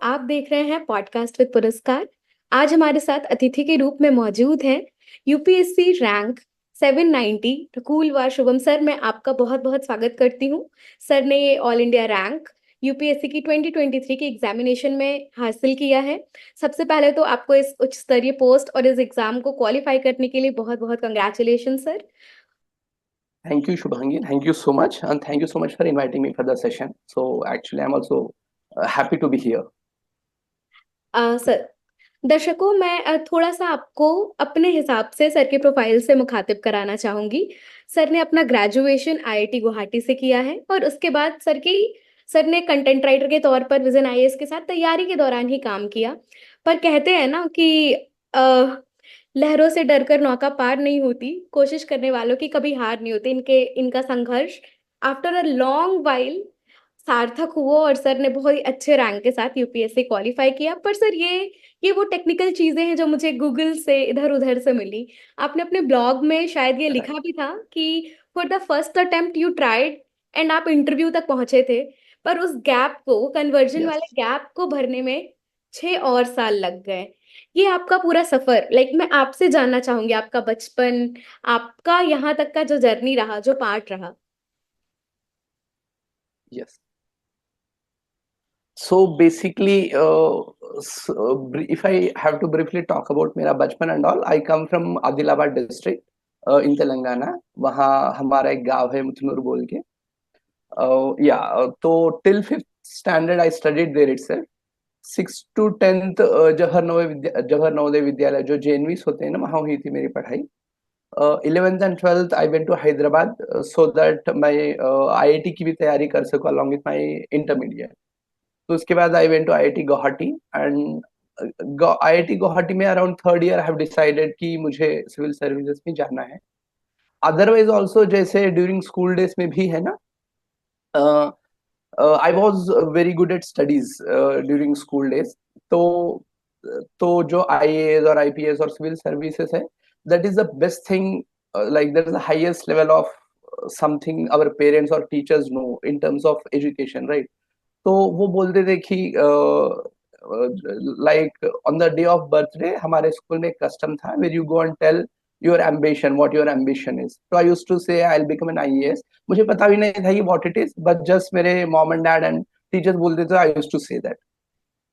आप देख रहे हैं पॉडकास्ट विद पुरस्कार। आज हमारे साथ अतिथि के रूप में मौजूद हैं यूपीएससी रैंक 790 रकुल वार शुभम सर। मैं आपका बहुत बहुत स्वागत करती हूँ। सर ने ये ऑल इंडिया रैंक यूपीएससी की 2023 की एग्जामिनेशन में हासिल किया है। सबसे पहले तो आपको इस उच्च स्तरीय पोस्ट और इस एग्जाम को क्वालिफाई करने के लिए बहुत बहुत congratulation sir. Thank you, Shubhangi. Thank you so much. And thank you so much for inviting me for the session. So, actually, I'm also happy to be here. Sir, दर्शकों मैं थोड़ा सा आपको अपने हिसाब से सर के प्रोफाइल से मुखातिब कराना चाहूंगी। सर ने अपना ग्रेजुएशन आईआईटी गुवाहाटी से किया है और उसके बाद सर ने कंटेंट राइटर के तौर पर विजन आईएएस के साथ तैयारी के दौरान ही काम किया। पर कहते हैं ना कि लहरों से डरकर नौका पार नहीं होती, कोशिश करने वालों की कभी हार नहीं होती। इनका संघर्ष आफ्टर अ लॉन्ग वाइल सार्थक हुआ और सर ने बहुत ही अच्छे रैंक के साथ यूपीएससी क्वालिफाई किया। पर सर ये वो टेक्निकल चीजें हैं जो मुझे गूगल से इधर उधर से मिली। आपने अपने ब्लॉग में शायद ये Right. लिखा भी था कि for the first attempt you tried and आप इंटरव्यू तक पहुंचे थे। पर उस गैप को, कन्वर्जन वाले Yes. गैप को भरने में 6 और साल लग गए। ये आपका पूरा सफर, मैं आपसे जानना चाहूंगी, आपका बचपन, आपका यहाँ तक का जो जर्नी रहा, जो पार्ट रहा। Yes. So basically, if I have to briefly talk about मेरा बचपन and all, I come from Adilabad district in Telangana. वहाँ हमारा एक गांव है मुथनूर बोल के. तो till fifth standard I studied there itself. 6 to 10th Jawahar Navodaya Vidyalaya जो जेएनवीस होते हैं ना, वहाँ हुई थी मेरी पढ़ाई. 11th and 12th I went to Hyderabad so that मैं आईआईटी की भी तैयारी कर सकूं along with my intermediate. तो उसके बाद I went to IIT Guwahati and IIT Guwahati में around third year I have decided कि मुझे सिविल सर्विसेज में जाना है. अदरवाइज ऑल्सो जैसे ड्यूरिंग स्कूल डेज में भी है ना, I was very good at studies during school days. तो जो आईएएस और आईपीएस और सिविल सर्विसेज है, that is the best thing. Like that is the highest level of something our parents और teachers know in terms of education, right? तो वो बोलते थे कि like on the day of birthday हमारे school में एक कस्टम था where you go and tell your ambition, what your ambition is. तो I used to say I will become an IAS. मुझे पता भी नहीं था कि what it is, but just मेरे mom and dad and teachers बोलते थे, I used to say that.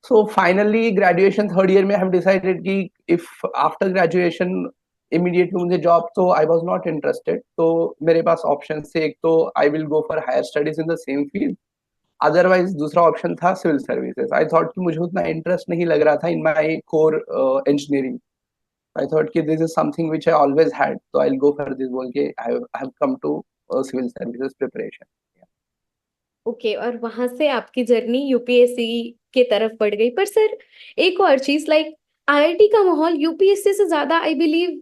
So finally graduation third year में आई हैव डिसाइडेड कि इफ आफ्टर ग्रेजुएशन इमीडिएटली मुझे जॉब, तो आई वाज नॉट इंटरेस्टेड. तो मेरे पास option थे, एक तो I will go for higher studies in the same field, otherwise दूसरा ऑप्शन था सिविल सर्विसेज. आई थॉट कि मुझे उतना इंटरेस्ट नहीं लग रहा था in my core engineering. I thought कि this is something which I always had, तो I will go for this बोल के I have come to civil services preparation. Okay, और वहां से आपकी जर्नी यूपीएससी के तरफ बढ़ गई। पर सर, एक और चीज, आईआईटी का माहौल यूपीएससी से ज्यादा I believe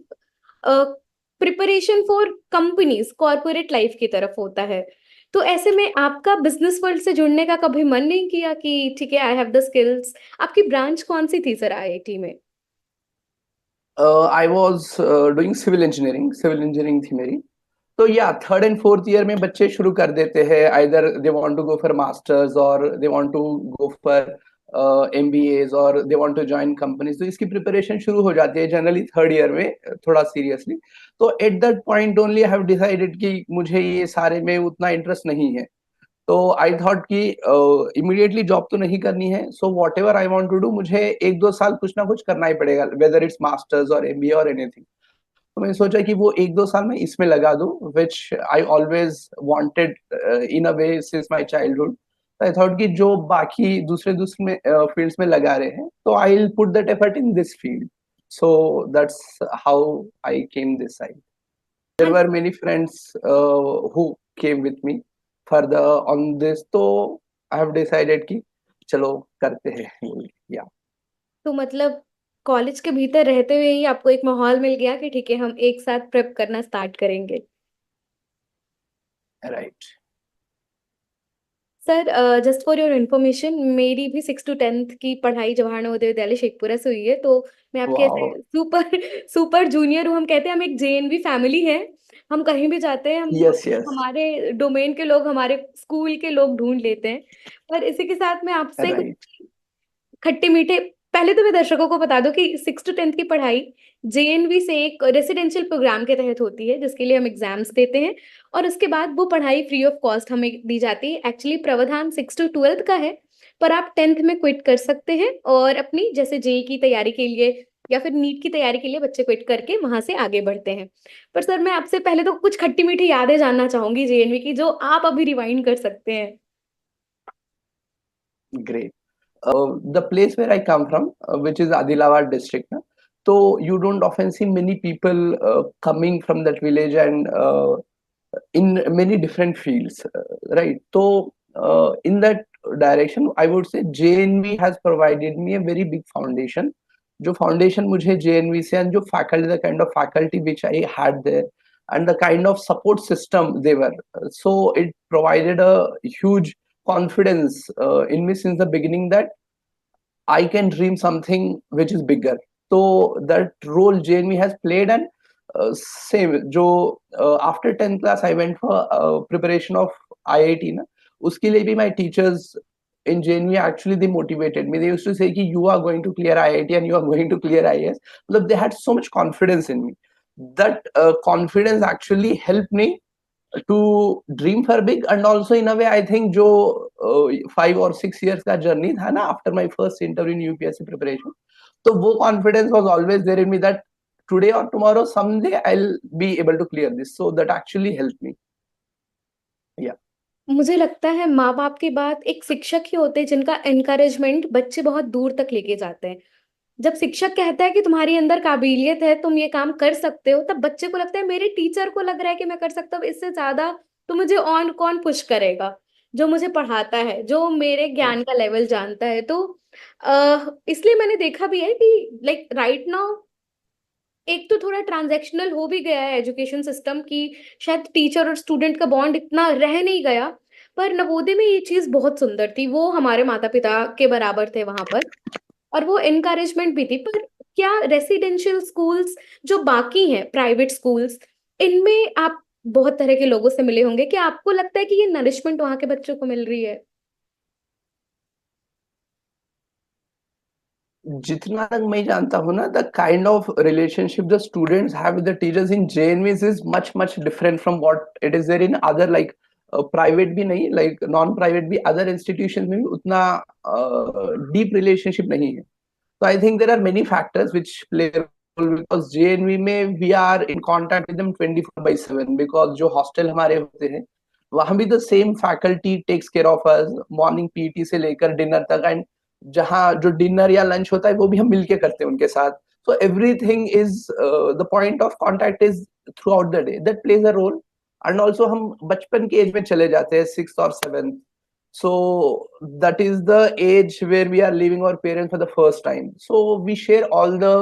preparation for companies, corporate life की तरफ होता है। तो ऐसे में आपका बिजनेस वर्ल्ड से जुड़ने का कभी मन नहीं किया कि ठीक है, आई हैव द स्किल्स? आपकी ब्रांच कौन सी थी सर आईआईटी में? I was doing civil engineering थी मेरी. तो या थर्ड एंड फोर्थ ईयर में बच्चे शुरू कर देते हैं, either they want to go for masters और they want to go for MBAs और they want to join companies. तो इसकी प्रिपरेशन शुरू हो जाती है जनरली थर्ड ईयर में, थोड़ा सीरियसली. तो eight that point only I have decided कि मुझे ये सारे में उतना इंटरेस्ट नहीं है. तो आई थॉट कि इमीडिएटली जॉब तो नहीं करनी है, so whatever I want to do, मुझे 1-2 साल कुछ ना कुछ करना ही पड़ेगा, वेदर इट्स मास्टर्स और एमबीए और एनीथिंग. तो मैंने सोचा कि वो 1-2 साल में इसमें लगा दूं, which I always wanted in a way since my childhood. I thought कि जो बाकी दूसरे दूसरे में फील्ड्स में लगा रहे हैं, तो I will put that effort in this field. So that's how I came this side. There were many friends who came with me further on this. तो आई हैव डिसाइडेड कि चलो करते हैं. या तो कॉलेज के भीतर रहते हुए ही आपको एक माहौल मिल गया कि ठीक है, हम एक साथ प्रेप करना स्टार्ट करेंगे। Right. Sir, just for your information, मेरी भी 6 to 10th की पढ़ाई जवाहर नवोदय विद्यालय शेखपुरा से हुई है। तो मैं आपके वाओ. ऐसे सुपर सुपर जूनियर हूँ। हम कहते हैं हम एक जेएनवी फैमिली है। हम कहीं भी जाते हैं, हम यस यस. हमारे डोमेन के लोग, हमारे स्कूल के लोग ढूंढ लेते हैं। पर इसी के साथ मैं आपसे कुछ राइट. खट्टे मीठे, पहले तो मैं दर्शकों को बता दूं कि 6 to 10th की पढ़ाई जेएनवी से एक रेसिडेंशियल प्रोग्राम के तहत होती है, जिसके लिए हम एग्जाम्स देते हैं, और उसके बाद वो पढ़ाई फ्री ऑफ कॉस्ट हमें दी जाती है। एक्चुअली प्रावधान 6 to 12th का है, पर आप 10th में क्विट कर सकते हैं और अपनी जैसे जेई की तैयारी के लिए या फिर नीट की तैयारी के लिए बच्चे क्विट करके वहां से आगे बढ़ते हैं। पर सर मैं आपसे पहले तो कुछ खट्टी मीठी यादें जानना चाहूंगी जेएनवी की, जो आप अभी रिवाइंड कर सकते हैं। Great. The place where I come from, which is Adilabad district, na, so you don't often see many people coming from that village and in many different fields, right? So in that direction, I would say JNV has provided me a very big foundation. जो foundation मुझे JNV से and जो faculty, the kind of faculty which I had there, and the kind of support system they were, so it provided a huge confidence in me since the beginning that I can dream something which is bigger. So that role JNV has played, and same जो after 10th class I went for preparation of IIT ना, उसके लिए भी my teachers in JNV actually they motivated me. They used to say कि you are going to clear IIT and you are going to clear IAS. मतलब they had so much confidence in me. That confidence actually helped me to dream for big, and also in a way I think जो 5 or 6 years का journey था ना after my first interview in UPSC preparation, तो वो confidence was always there in me that today or tomorrow someday I'll be able to clear this, so that actually helped me. Yeah. मुझे लगता है माँ बाप के बाद एक शिक्षक ही होते हैं जिनका एनकरेजमेंट बच्चे बहुत दूर तक लेके जाते हैं। जब शिक्षक कहता है कि तुम्हारी अंदर काबिलियत है, तुम ये काम कर सकते हो, तब बच्चे को लगता है मेरे टीचर को लग रहा है कि मैं कर सकता हूँ, इससे ज्यादा तो मुझे ऑन कौन पुश करेगा, जो मुझे पढ़ाता है, जो मेरे ज्ञान का लेवल जानता है। तो इसलिए मैंने देखा भी है कि लाइक राइट नाउ एक तो थोड़ा ट्रांजैक्शनल हो भी गया है एजुकेशन सिस्टम की, शायद टीचर और स्टूडेंट का बॉन्ड इतना रह नहीं गया। पर नवोदय में ये चीज बहुत सुंदर थी, वो हमारे माता पिता के बराबर थे वहां पर, और वो इनकरेजमेंट भी थी। पर क्या रेसिडेंशियल स्कूल्स जो बाकी हैं, प्राइवेट स्कूल्स, इनमें आप बहुत तरह के लोगों से मिले होंगे, क्या आपको लगता है कि ये नरिशमेंट वहां के बच्चों को मिल रही है? जितना तक मैं जानता हूँ ना, the kind of relationship the students have with the teachers in JNVs is much much different from what it is there in other, like private भी नहीं, लाइक नॉन प्राइवेट भी, अदर इंस्टीट्यूशन में भी उतना डीप रिलेशनशिप नहीं है. So I think there are many factors which play a role, because JNV में we are in contact with them 24/7, because जो hostel हमारे होते हैं वहाँ भी the same faculty takes care of us morning PT से लेकर dinner तक, and जहाँ जो dinner या lunch होता है वो भी हम मिलके करते हैं उनके साथ. So everything is the point of contact is throughout the day, that plays a role. And also हम बचपन के एज में चले जाते हैं 6th or 7th, so that is the age where we are leaving our parents for the first time, so we share all the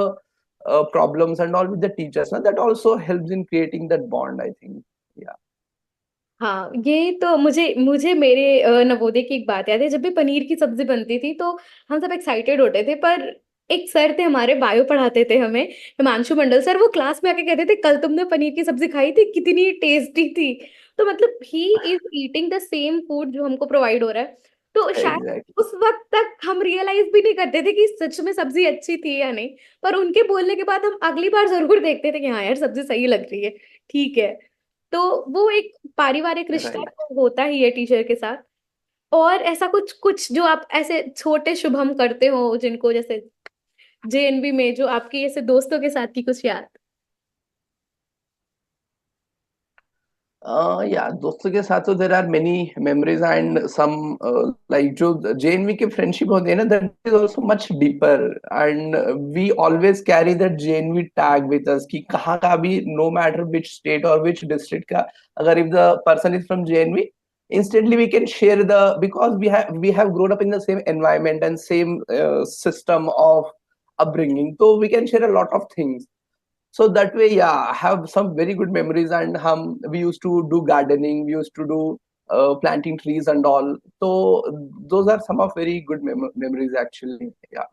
problems and all with the teachers. Now that also helps in creating that bond, I think. Yeah. हाँ, ये तो मुझे मुझे मेरे नवोदय की एक बात याद है। जब भी पनीर की सब्जी बनती थी तो हम सब एक्साइटेड होते थे, पर एक सर थे हमारे, बायो पढ़ाते थे हमें, हिमांशु मंडल सर, वो क्लास में आके कहते थे कल तुमने पनीर की सब्जी खाई थी, कितनी टेस्टी थी। तो मतलब he is eating the same food जो हमको प्रोवाइड हो रहा है। तो शायद Exactly. उस वक्त तक हम रियलाइज भी नहीं करते थे कि सच में सब्जी अच्छी थी या नहीं, पर उनके बोलने के बाद हम अगली बार जरूर देखते थे कि हाँ यार सब्जी सही लग रही है, ठीक है। तो वो एक पारिवारिक रिश्ता Right. तो होता ही है टीचर के साथ। और ऐसा कुछ कुछ जो आप ऐसे छोटे शुभ हम करते हो जिनको, जैसे जेएनबी में जो आपकी ऐसे दोस्तों के साथ की कुछ याद? Yeah, दोस्तों के साथ तो there are many memories, and some like जो JNV के friendship होते हैं ना, that is also much deeper, and we always carry that JNV tag with us कि कहाँ का भी, no matter which state or which district का, अगर if the person is from JNV, instantly we can share the, because we have grown up in the same environment and same system of upbringing, so we can share a lot of things. So that way, yeah, I have some very good memories, and we used to do gardening, we used to do planting trees and all. So those are some of very good memories actually. Yeah.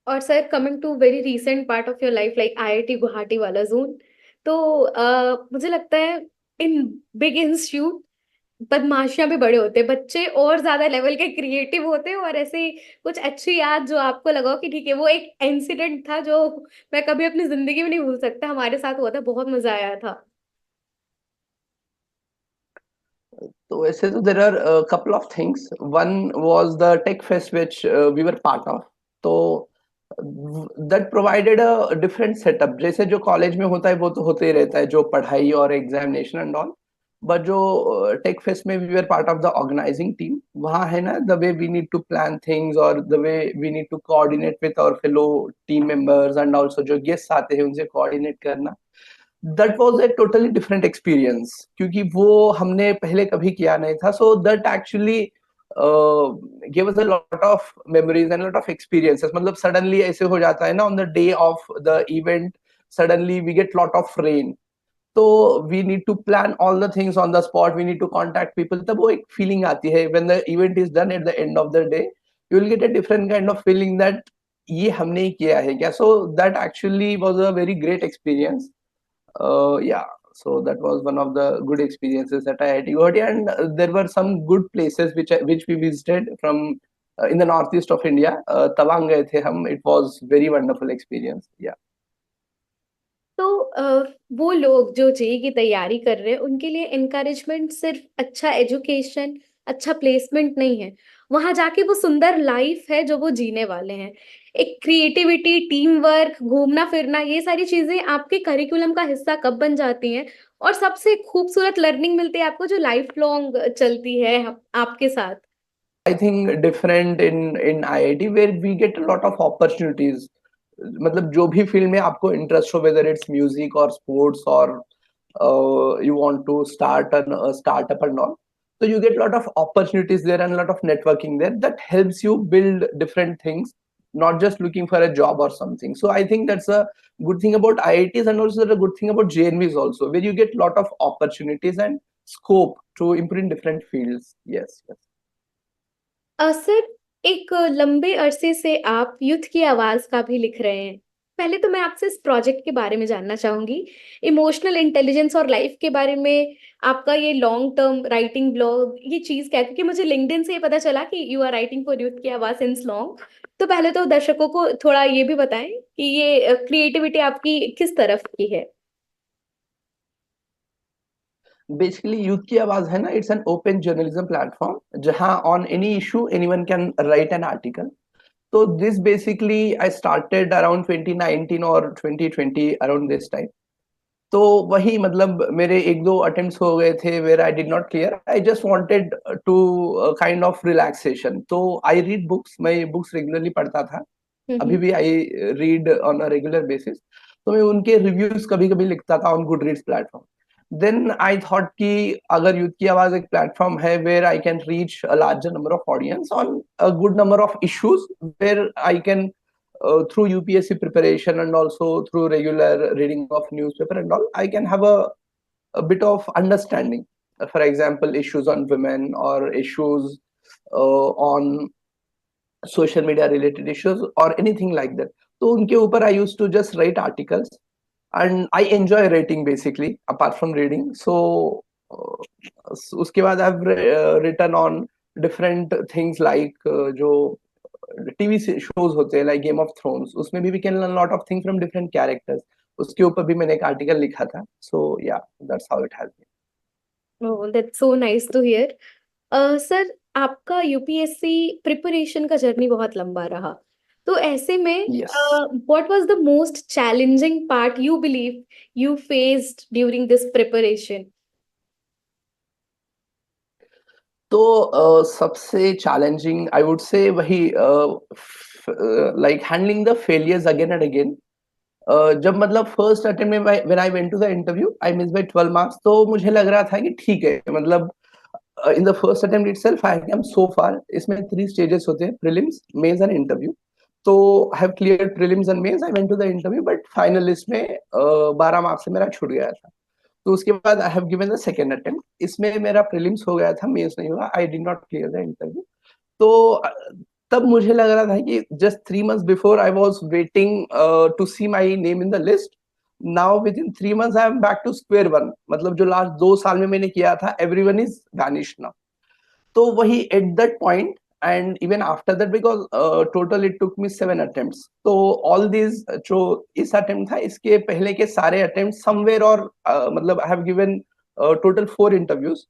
और sir coming to very recent part of your life, like IIT Guwahati वाला zone, तो मुझे लगता है in big institute बदमाशियां भी बड़े होते हैं बच्चे, और ज्यादा लेवल के क्रिएटिव होते हैं, और ऐसे ही कुछ अच्छी याद जो आपको लगा हो कि ठीक है, वो एक इंसिडेंट था जो मैं कभी अपनी जिंदगी में नहीं भूल सकता, हमारे साथ हुआ था, बहुत मजा आया था। तो वैसे तो there are couple of things. One was the tech fest which we were part of. तो that provided a different setup. जैसे जो कॉलेज में होता है वो तो होते ही रहता है, जो पढ़ाई और एग्जामिनेशन एंड ऑल. बट जो टेक फेस्ट में we were part of the organising team, वहाँ है ना, the way we need to plan things और the way we need to coordinate with our fellow team members and also जो guest आते हैं उनसे कोऑर्डिनेट करना. That was a totally different experience, क्योंकि वो हमने पहले कभी किया नहीं था. So that actually give us a lot of memories and lot of experiences. मतलब सडनली ऐसे हो जाता है ना, on the day of the event suddenly we get lot of rain. तो we need to plan all the things on the spot, we need to contact people. तब वो एक फीलिंग आती है when the event is done at the end of the day. You will get a different kind of feeling that ये हमने ही किया है क्या. सो that actually was a very great experience. Yeah, so that was one of the good experiences at IIT Guwahati, and there were some good places which we visited from in the northeast of India. Tawang gaye the hum. It was very wonderful experience. Yeah. तो वो लोग जो JEE की तैयारी कर रहे हैं उनके लिए इनकरेजमेंट सिर्फ अच्छा एजुकेशन, अच्छा प्लेसमेंट नहीं है, वहां जाके वो सुंदर लाइफ है जो वो जीने वाले हैं। एक क्रिएटिविटी, टीम वर्क, घूमना फिरना, ये सारी चीजें आपके करिकुलम का हिस्सा कब बन जाती हैं, और सबसे खूबसूरत लर्निंग मिलती है आपको जो लाइफ लॉन्ग चलती है आपके साथ। I think different in IIT where we get a lot of opportunities. मतलब जो भी फील्ड में आपको इंटरेस्ट हो, whether it's music or sports or you want to start a startup and all, so you get a lot of opportunities there and a lot of networking there that helps you build different things, not just looking for a job or something. So I think that's a good thing about IITs, and also a good thing about JNVs also, where you get a lot of opportunities and scope to improve in different fields. Yes, yes. Sir, एक लंबे अरसे से आप युद्ध की आवाज का भी लिख रहे हैं। पहले तो मैं आपसे इस प्रोजेक्ट के बारे में जानना चाहूंगी, इमोशनल इंटेलिजेंस और लाइफ के बारे में। आपका ये लॉन्ग टर्म राइटिंग ब्लॉग, ये चीज क्या है? क्योंकि मुझे लिंक्डइन से ये पता चला कि यू आर राइटिंग फॉर युद्ध की आवाज सिंस लॉन्ग। तो पहले तो दर्शकों को थोड़ा ये भी बताएं कि ये क्रिएटिविटी आपकी किस तरफ की है। बेसिकली यूथ की आवाज है ना, it's an open journalism platform जहां on any issue anyone can write an article. तो this basically I started around 2019 और 2020 अराउंड दिस टाइम. तो वही मतलब मेरे एक दो अटेम्प्ट्स हो गए थे where I did not clear. I just wanted to kind of relaxation. तो आई रीड बुक्स, मैं बुक्स रेगुलरली पढ़ता था. अभी हम्म। भी I read on a regular basis. तो मैं उनके रिव्यूज कभी कभी लिखता था on Goodreads platform. Then I thought कि अगर यूथ की आवाज एक प्लेटफॉर्म है where I can reach a larger number of audience on a good number of issues, where I can through UPSC preparation and also through regular reading of newspaper and all, I can have a bit of understanding. For example, issues on women or issues on social media related issues or anything like that. तो उनके ऊपर I used to just write articles, and I enjoy writing basically apart from reading. So उसके बाद I've written on different things like जो TV shows होते हैं like Game of Thrones, उसमें भी we can learn lot of thing from different characters. उसके ऊपर भी मैंने एक आर्टिकल लिखा था. So yeah, that's how it has been. Oh, that's so nice to hear. Sir, आपका यूपीएससी प्रिपरेशन का जर्नी बहुत लंबा रहा, तो ऐसे में yes. What was the most challenging part you believe you faced during this preparation? तो सबसे चैलेंजिंग आई वुड से वही like handling the failures again and again. जब मतलब फर्स्ट अटेम्प्ट में when I went to the interview I miss by 12 marks. तो मुझे लग रहा था कि ठीक है, मतलब in the first attempt itself I am so far. इसमें 3 स्टेजेस होते हैं, प्रीलिम्स, मेंस एंड इंटरव्यू. तो I have cleared prelims and mains. I went to the interview but final list में 12 मार्क्स से मेरा छूट गया था. तो उसके बाद I have given the second attempt. इसमें मेरा प्रीलिम्स हो गया था, मेंस नहीं हुआ. I did not clear the interview. तो तब मुझे लग रहा था कि just 3 months before I was waiting to see my name in the list. Now within 3 months I am back to square one, मतलब जो लास्ट 2 साल में मैंने किया था एवरीवन इज वैनिश नाउ. तो वही eight that point, and even after that, because total it took me 7 attempts. तो all these जो इस attempt था, इसके पहले के सारे attempts somewhere or मतलब I have given total 4 interviews.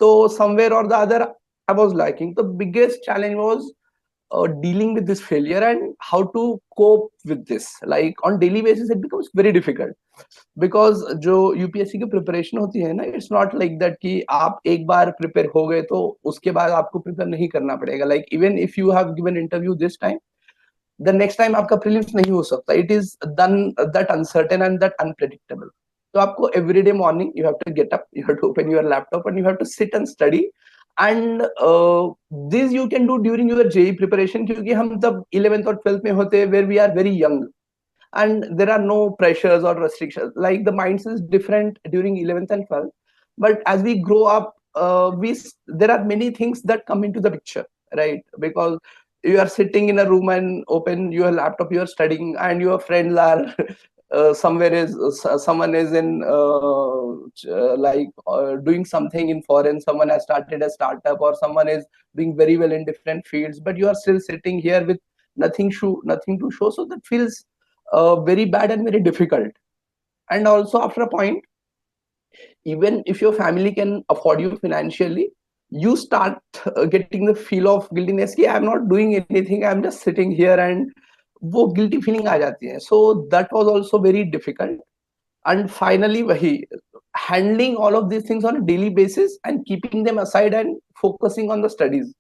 तो somewhere or the other I was lacking. The biggest challenge was dealing with this failure and how to cope with this. Like on daily basis, it becomes very difficult because जो UPSC की preparation होती है ना, it's not like that कि आप एक बार prepare हो गए तो उसके बाद आपको प्रिपेयर नहीं करना पड़ेगा. Like even if you have given interview this time, the next time आपका प्रीलिम्स नहीं हो सकता. It is then that uncertain and that unpredictable. तो आपको everyday morning you have to get up, you have to open your laptop and you have to sit and study. And this you can do during your JEE preparation, क्योंकि हम तब 11th और 12th में होते हैं, where we are very young and there are no pressures or restrictions. Like the mindset is different during 11th and 12th, but as we grow up, there are many things that come into the picture, right? Because you are sitting in a room and open your laptop, you are studying, and your friends are someone is in doing something in foreign, someone has started a startup, or someone is doing very well in different fields, but you are still sitting here with nothing to show. So that feels very bad and very difficult. And also after a point, even if your family can afford you financially, you start getting the feel of guiltiness कि I'm not doing anything, I'm just sitting here, and वो guilty feeling आ जाती है. So that was also very difficult. And finally वही handling all of these things on a daily basis and keeping them aside and focusing on the studies,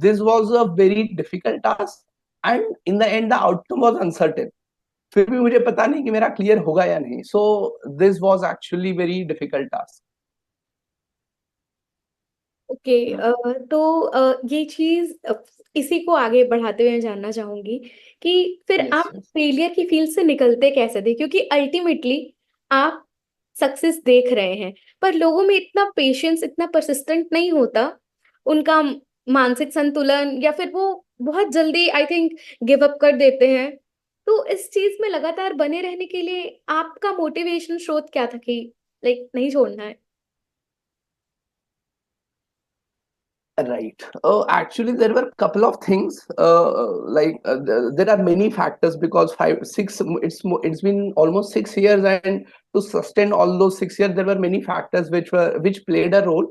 this was a very difficult task, and in the end the outcome was uncertain. फिर भी मुझे पता नहीं कि मेरा clear होगा या नहीं. So this was actually very difficult task. Okay, तो ये चीज इसी को आगे बढ़ाते हुए मैं जानना चाहूंगी कि फिर यस आप यस. फेलियर की फील्ड से निकलते कैसे थे, क्योंकि अल्टीमेटली आप सक्सेस देख रहे हैं, पर लोगों में इतना पेशेंस, इतना परसिस्टेंट नहीं होता, उनका मानसिक संतुलन, या फिर वो बहुत जल्दी आई थिंक गिव अप कर देते हैं. तो इस चीज में लगातार बने रहने के लिए आपका मोटिवेशन स्रोत क्या था कि लाइक नहीं छोड़ना है? Right. Oh, actually, there were a couple of things. There are many factors because 5, 6. It's been almost 6 years, and to sustain all those 6 years, there were many factors which played a role.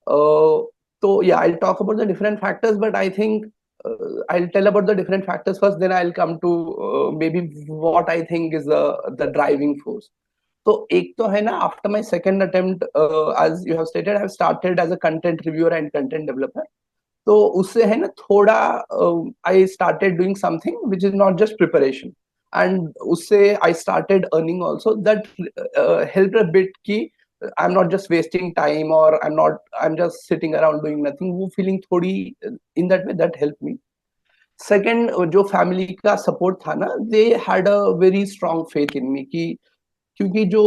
So yeah, I'll talk about the different factors, but I think I'll tell about the different factors first. Then I'll come to maybe what I think is the driving force. तो एक तो है ना, after my second attempt, as you have stated, I have started as a content reviewer and content developer. तो उससे है ना थोड़ा I started doing something which is not just preparation, and उससे I started earning also. That helped a bit कि I am not just wasting time, और I am just sitting around doing nothing. वो फीलिंग थोड़ी in that way that help me. Second, जो family का support था ना, they had a very strong faith in me कि क्योंकि जो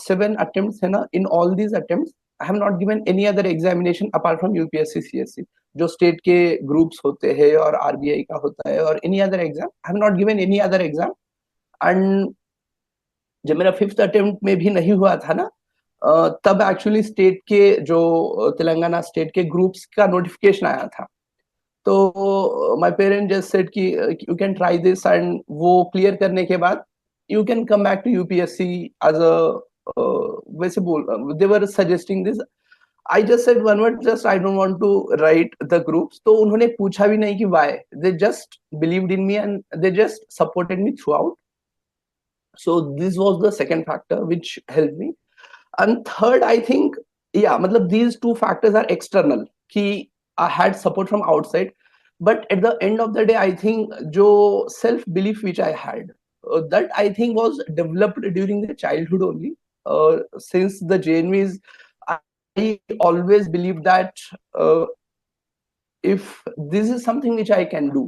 7 अटेम्प्ट्स है ना, in all these attempts I have not given any other examination apart from UPSC CSC. जो स्टेट के ग्रुप्स होते हैं और आरबीआई का होता है और any other exam, I have not given any other exam. And जब मेरा 5th अटेम्प्ट में भी नहीं हुआ था ना, तब एक्चुअली स्टेट के जो तेलंगाना स्टेट के ग्रुप्स का नोटिफिकेशन आया था. तो माय पेरेंट जस्ट सेड कि you can try this, and वो क्लियर करने के बाद you can come back to UPSC as a वैसे बोल, they were suggesting this. I just said one word, just I don't want to write the groups. तो उन्होंने पूछा भी नहीं कि why. They just believed in me and they just supported me throughout. So this was the second factor which helped me. And third, I think, yeah, मतलब these two factors are external कि I had support from outside, but at the end of the day, I think जो self belief which I had, that I think was developed during the childhood only. Since the JNVs, I always believed that uh, if this is something which I can do,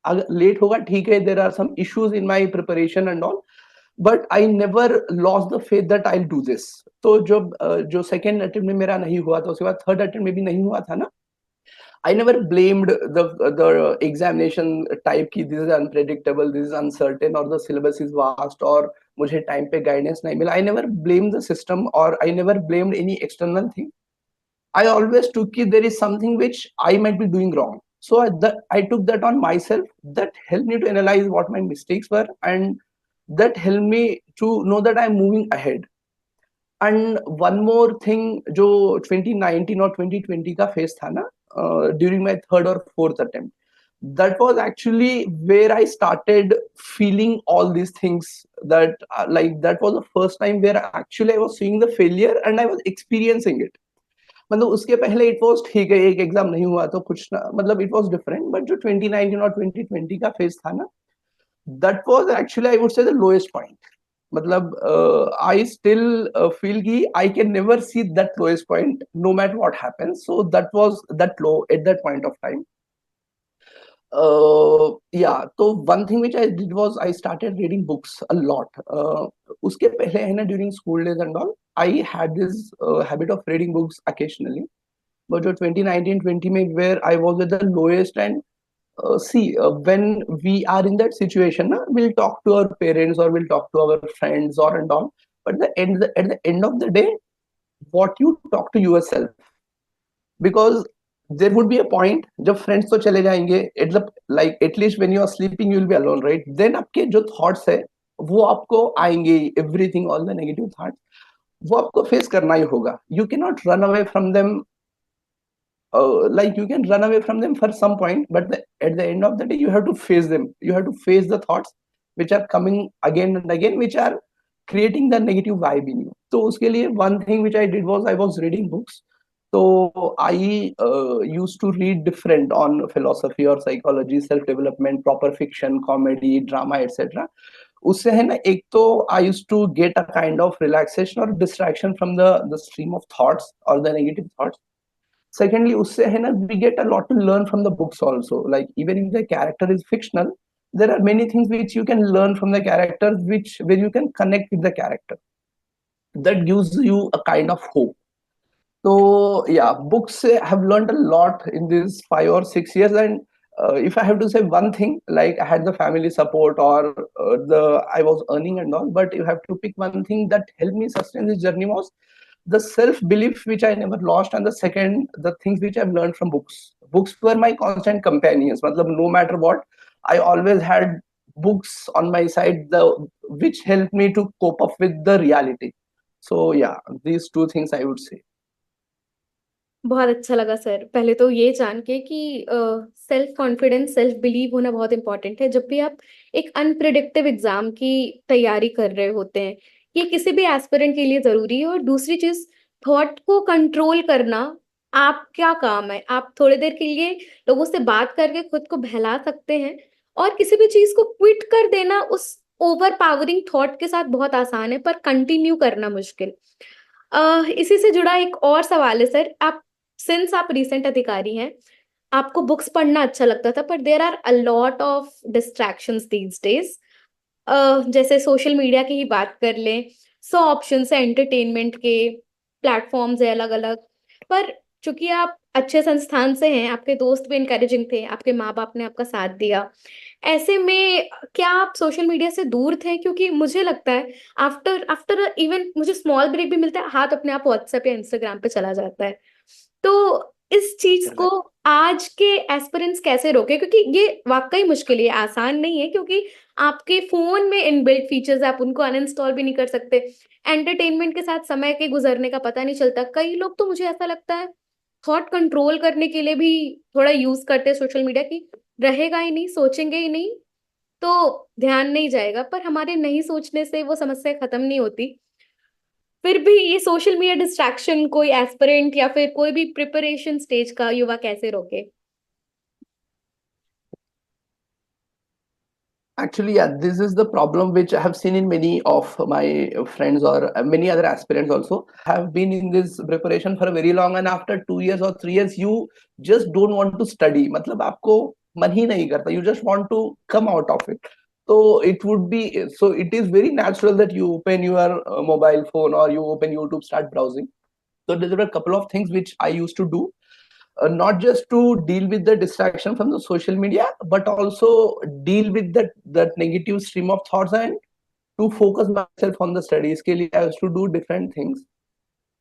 अगर late होगा ठीक है, there are some issues in my preparation and all, but I never lost the faith that I'll do this. तो जो second attempt में मेरा नहीं हुआ था, उसके बाद थर्ड अटेम्प्ट में भी नहीं हुआ था ना, I never blamed the examination type ki this is unpredictable, this is uncertain, or the syllabus is vast, or मुझे टाइम पे गाइडेंस नहीं मिला, I never blame the system और I never blamed any external thing. I always took it there is something which I might be doing wrong. So I took that on myself. That helped me to analyze what my mistakes were, and that helped me to know that I'm moving ahead. And one more thing, जो 2019 और 2020 का phase था ना, during my third or fourth attempt, that was actually where I started feeling all these things. That like that was the first time where actually I was seeing the failure and I was experiencing it. मतलब उसके पहले it was ठीक है, एक exam नहीं हुआ तो कुछ ना, मतलब इट वाज डिफरेंट. बट जो 2019 और 2020 का फेज था ना, that was actually I would say the lowest point. मतलब आई स्टिल फील कि I can never see that lowest point no matter what happens. So that was that low at that point of time. Yeah, so one thing which I did was I started reading books a lot. उसके पहले है ना, during school days and all, I had this habit of reading books occasionally. But जो 2019-20 में where I was at the lowest, and see, when we are in that situation na, we'll talk to our parents or we'll talk to our friends or and all, but at the end of the day, what you talk to yourself, because there would be a point जब friends तो चले जाएंगे, at the like at least when you are sleeping you will be alone, right? Then आपके जो thoughts है वो आपको आएंगे, everything, all the negative thoughts, वो आपको face करना ही होगा. You cannot run away from them. Like you can run away from them for some point, but at the end of the day you have to face them. You have to face the thoughts which are coming again and again, which are creating the negative vibe in you. So uske liye one thing which I did was I was reading books. So I used to read different on philosophy or psychology, self development, proper fiction, comedy, drama, etc. उससे है ना, एक तो I used to get a kind of relaxation or distraction from the stream of thoughts or the negative thoughts. Secondly, उससे है ना, we get a lot to learn from the books also. Like even if the character is fictional, there are many things which you can learn from the character, which where you can connect with the character. That gives you a kind of hope. So yeah, books have learned a lot in these 5 or 6 years. And if I have to say one thing, like I had the family support or the I was earning and all, but you have to pick one thing that helped me sustain this journey was the self belief which I never lost, and the second, the things which I've learned from books. Books were my constant companions. Matlab, no matter what, I always had books on my side, the which helped me to cope up with the reality. So yeah, these two things I would say. बहुत अच्छा लगा sir, पहले तो ये जान के कि self confidence, self believe होना बहुत इंपॉर्टेंट है जब भी आप एक अनप्रिडिक्टिव एग्जाम की तैयारी कर रहे होते हैं. ये किसी भी एस्पिरेंट के लिए जरूरी है. और दूसरी चीज, थॉट को कंट्रोल करना आप क्या काम है. आप थोड़ी देर के लिए लोगों से बात करके खुद को बहला सकते हैं, और किसी भी चीज को क्विट कर देना उस ओवर पावरिंग थॉट के साथ बहुत आसान है, पर कंटिन्यू करना मुश्किल. इसी से जुड़ा एक और सवाल है सर. आप सिंस आप रिसेंट अधिकारी हैं, आपको बुक्स पढ़ना अच्छा लगता था, पर there are a lot of distractions these days. जैसे सोशल मीडिया की ही बात कर लें, 100 ऑप्शंस है एंटरटेनमेंट के, प्लेटफॉर्म्स है अलग अलग. पर चूंकि आप अच्छे संस्थान से हैं, आपके दोस्त भी इनकरेजिंग थे, आपके माँ बाप ने आपका साथ दिया, ऐसे में क्या आप सोशल मीडिया से दूर थे? क्योंकि मुझे लगता है आफ्टर आफ्टर इवन मुझे स्मॉल ब्रेक भी मिलता है, हाथ अपने आप व्हाट्सएप या इंस्टाग्राम पे चला जाता है. तो इस चीज को आज के एस्पिरेंट्स कैसे रोके? क्योंकि ये वाकई मुश्किल है, आसान नहीं है, क्योंकि आपके फोन में इनबिल्ट फीचर्स है, आप उनको अनइंस्टॉल भी नहीं कर सकते. एंटरटेनमेंट के साथ समय के गुजरने का पता नहीं चलता. कई लोग तो मुझे ऐसा लगता है थॉट कंट्रोल करने के लिए भी थोड़ा यूज करते हैं सोशल मीडिया की. रहेगा ही नहीं, सोचेंगे ही नहीं, तो ध्यान नहीं जाएगा. पर हमारे नहीं सोचने से वो समस्या खत्म नहीं होती. फिर भी ये सोशल मीडिया डिस्ट्रैक्शन कोई एस्पिरेंट या फिर कोई भी प्रिपरेशन स्टेज का युवा कैसे रोके? Actually, yeah, this is the problem which I have seen in many of my friends or many other aspirants also have been in this preparation for a very long, and after 2 years or 3 years, you just don't want to study. मतलब आपको मन ही नहीं करता. You just want to come out of it. So it is very natural that you open your mobile phone or you open YouTube, start browsing. So there were a couple of things which I used to do, not just to deal with the distraction from the social media, but also deal with that negative stream of thoughts, and to focus myself on the studies के लिए I used to do different things.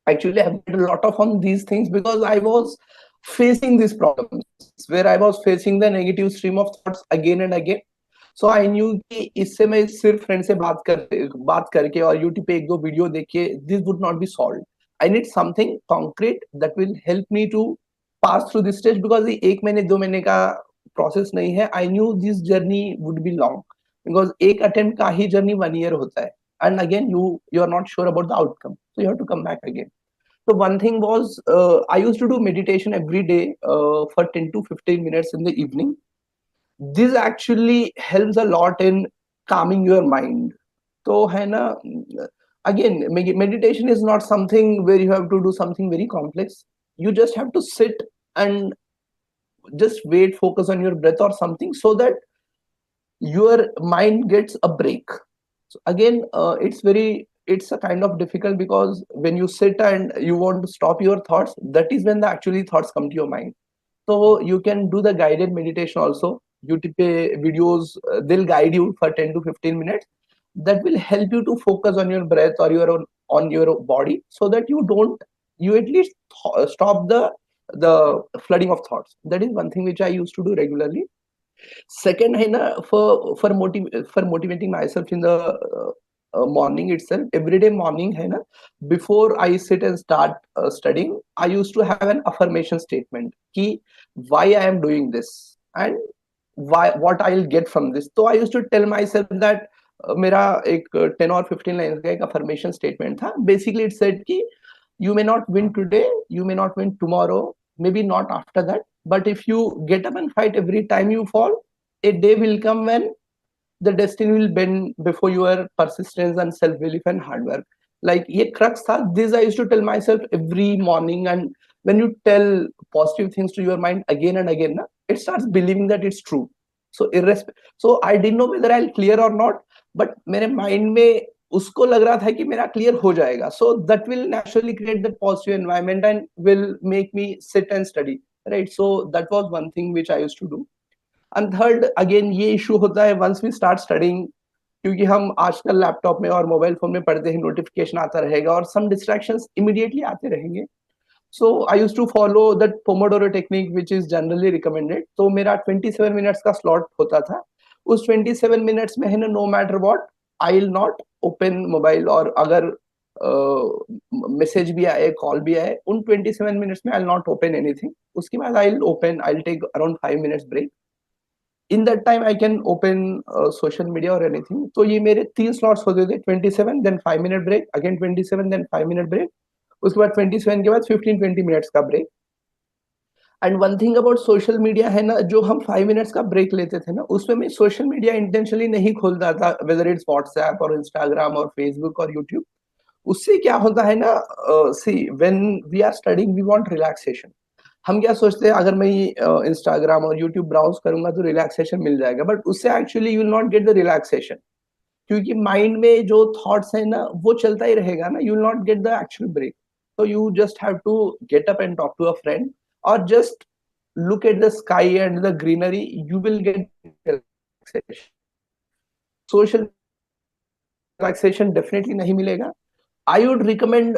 Actually, I have did a lot of on these things because I was facing these problems where I was facing the negative stream of thoughts again and again. So I knew कि इससे मैं सिर्फ friend से बात करके और YouTube पे एक दो वीडियो देख के this would not be solved. I need something concrete that will help me to pass through this stage because ये एक महीने दो महीने का प्रोसेस नहीं है. I knew this journey would be long because एक अटेम्प्ट का ही जर्नी 1 year होता है. And again, you are not sure about the outcome, so you have to come back again. So one thing was I used to do meditation every day for 10 to 15 minutes in the evening. This actually helps a lot in calming your mind. So है ना, again meditation is not something where you have to do something very complex. You just have to sit and just wait, focus on your breath or something so that your mind gets a break. So again, it's a kind of difficult because when you sit and you want to stop your thoughts, that is when the actually thoughts come to your mind. So you can do the guided meditation also. YouTube videos, they'll guide you for 10 to 15 minutes. That will help you to focus on your breath or on your body so that you at least stop the flooding of thoughts. That is one thing which I used to do regularly. Second है ना, for motivating myself in the morning itself, every day morning है ना, before I sit and start studying, I used to have an affirmation statement कि why I am doing this and what I'll get from this. So I used to tell myself that मेरा एक 10 or 15 lines का एक affirmation statement था. Basically it said कि you may not win today, you may not win tomorrow, maybe not after that, but if you get up and fight every time you fall, a day will come when the destiny will bend before your persistence and self-belief and hard work. Like ye crux tha. This I used to tell myself every morning, and when you tell positive things to your mind again and again, na, it starts believing that it's true. So I didn't know whether I'll clear or not, but मेरे mind में उसको लग रहा था कि मेरा clear हो जाएगा. So that will naturally create the positive environment and will make me sit and study, right? So that was one thing which I used to do. And third again ये इशू होता है once we start studying, क्योंकि हम आजकल laptop में और mobile phone में पढ़ते हैं, नोटिफिकेशन आता रहेगा और सम डिस्ट्रैक्शंस इमीडिएटली आते रहेंगे. So I use to follow that pomodoro technique which is generally recommended. तो मेरा 27 मिनट्स का स्लॉट होता था. उस 27 मिनट्स में है ना, no matter what, I will not open mobile. और अगर मैसेज भी आए, कॉल भी आए, उन 27 मिनट्स में I will not open anything. उसके बाद I will take around 5 minutes break. In that time I can open social media और एनीथिंग. तो ये मेरे 3 स्लॉट्स होते थे, 27 then 5 minute break, again 27 then 5 minute break, उसके बाद 27 के बाद 15-20 मिनट्स का break. And one thing about social media है ना, जो हम 5 मिनट्स का ब्रेक लेते थे ना, उसमें मैं सोशल मीडिया इंटेंशनली नहीं खोलता था, वेदर इट्स व्हाट्सएप और इंस्टाग्राम और फेसबुक और यूट्यूब. उससे क्या होता है ना, see when we are studying we want relaxation. हम क्या सोचते हैं, अगर मैं इंस्टाग्राम और यूट्यूब ब्राउज करूंगा तो रिलैक्सेशन मिल जाएगा, बट उससे actually you will not get the relaxation, क्योंकि माइंड में जो थॉट्स है ना वो चलता ही रहेगा ना. You will not get the actual break. तो you just have to get up and talk to a friend और just look at the sky and the greenery, you will get relaxation. Social relaxation definitely नहीं मिलेगा. I would recommend,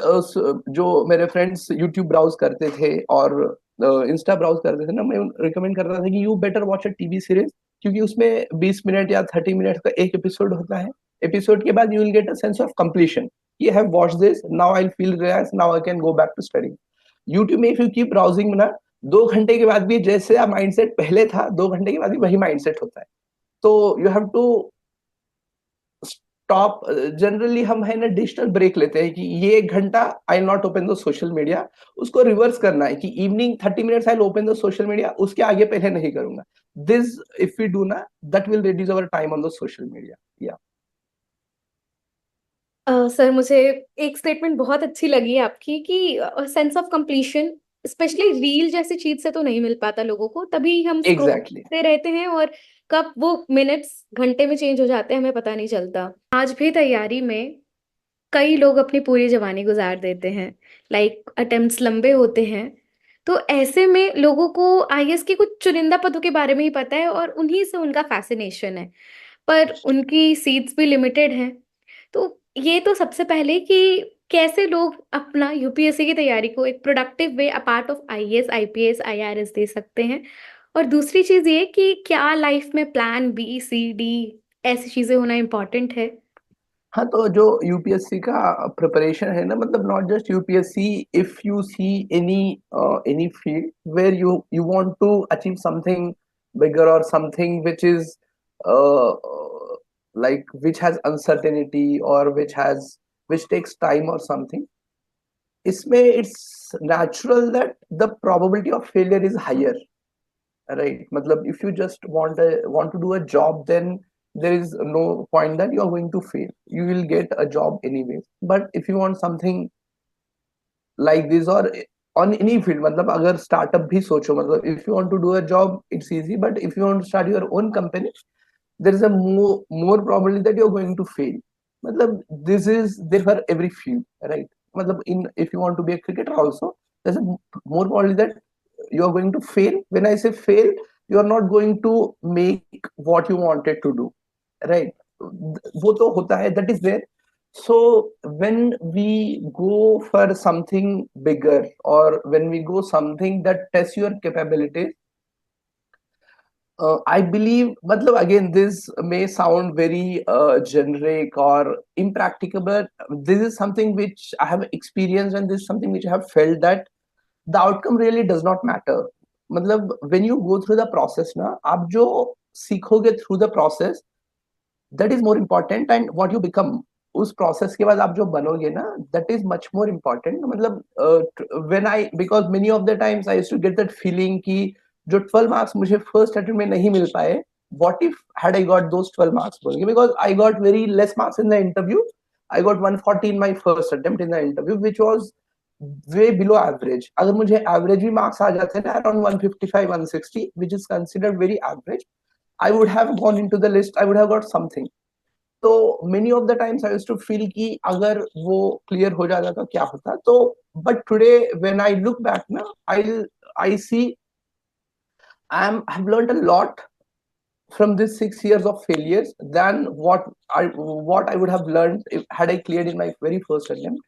जो मेरे friends YouTube browse करते थे और Insta browse करते थे ना, मैं रिकमेंड कर रहा था कि you better watch a TV series, क्योंकि उसमें 20 मिनट या 30 मिनट का एक एपिसोड होता है. एपिसोड के बाद you will get a sense of completion. You have watch this, now I feel relax, now I can go back to study. YouTube में इफ यू कीप ब्राउजिंग ना, 2 घंटे के बाद भी जैसे माइंडसेट पहले था, 2 घंटे के बाद भी वही माइंडसेट होता है. तो you have to stop. Generally हम है ना डिजिटल ब्रेक लेते हैं कि ये 1 घंटा I not open the social media. उसको रिवर्स करना है कि evening 30 minutes I open the social media, उसके आगे पहले नहीं करूंगा. दिस इफ वी डू ना, that will reduce our time on the social media. या सर, मुझे एक स्टेटमेंट बहुत अच्छी लगी आपकी कि sense of completion specially reel जैसी चीज से तो नहीं मिल पाता लोगों को, तभी हम स्क्रॉल एग्जैक्टली. करते रहते हैं और कब वो मिनट्स घंटे में चेंज हो जाते हैं हमें पता नहीं चलता. आज भी तैयारी में कई लोग अपनी पूरी जवानी गुजार देते हैं, लाइक अटेम्प्ट्स लंबे होते हैं. तो ऐसे में लोगों को आईएएस की कुछ चुनिंदा पदों के बारे में ही पता है और उन्हीं से उनका फैसिनेशन है, पर उनकी सीट्स भी लिमिटेड हैं. तो ये तो सबसे पहले कि कैसे लोग अपना यूपीएससी की तैयारी को एक productive way apart of IAS IPS IRS दे सकते हैं। और दूसरी चीज ये कि क्या लाइफ में प्लान बी सी डी ऐसी चीजें होना इम्पोर्टेंट है। हाँ, तो जो यूपीएससी का प्रिपरेशन है ना, मतलब not just UPSC, if you see any field where you want to achieve something bigger और something which is like which has uncertainty or which takes time or something, इसमें it's natural that the probability of failure is higher, right? मतलब if you just want to do a job, then there is no point that you are going to fail. You will get a job anyway. But if you want something like this or on any field, मतलब अगर startup भी सोचो, मतलब if you want to do a job it's easy, but if you want to start your own company, there is a more probability that you're going to fail. मतलब this is there for every field, right? मतलब in if you want to be a cricketer also, there's a more probability that you are going to fail. When I say fail, you are not going to make what you wanted to do, right? वो तो होता है, that is there. So when we go for something bigger or when we go something that tests your capabilities, I believe, matlab, again, this may sound very generic or impracticable. This is something which I have experienced, and this is something which I have felt that the outcome really does not matter. मतलब when you go through the process ना, आप जो सीखोगे through the process, that is more important, and what you become उस process के बाद आप जो बनोगे ना, that is much more important. मतलब when I, because many of the times I used to get that feeling कि जो 12 marks मुझे first attempt में नहीं मिल पाए, what if had I got those 12 marks बोल के, because I got very less marks in the interview. I got 140 in my first attempt in the interview, which was way below average. अगर मुझे average भी marks आ जाते ना around 155 160, which is considered very average, I would have gone into the list, I would have got something. तो many of the times I used to feel कि अगर वो clear हो जाता तो क्या होता, तो but today when I look back ना, I see I've learned a lot from these 6 years of failures than what I would have learned if had I cleared in my very first attempt.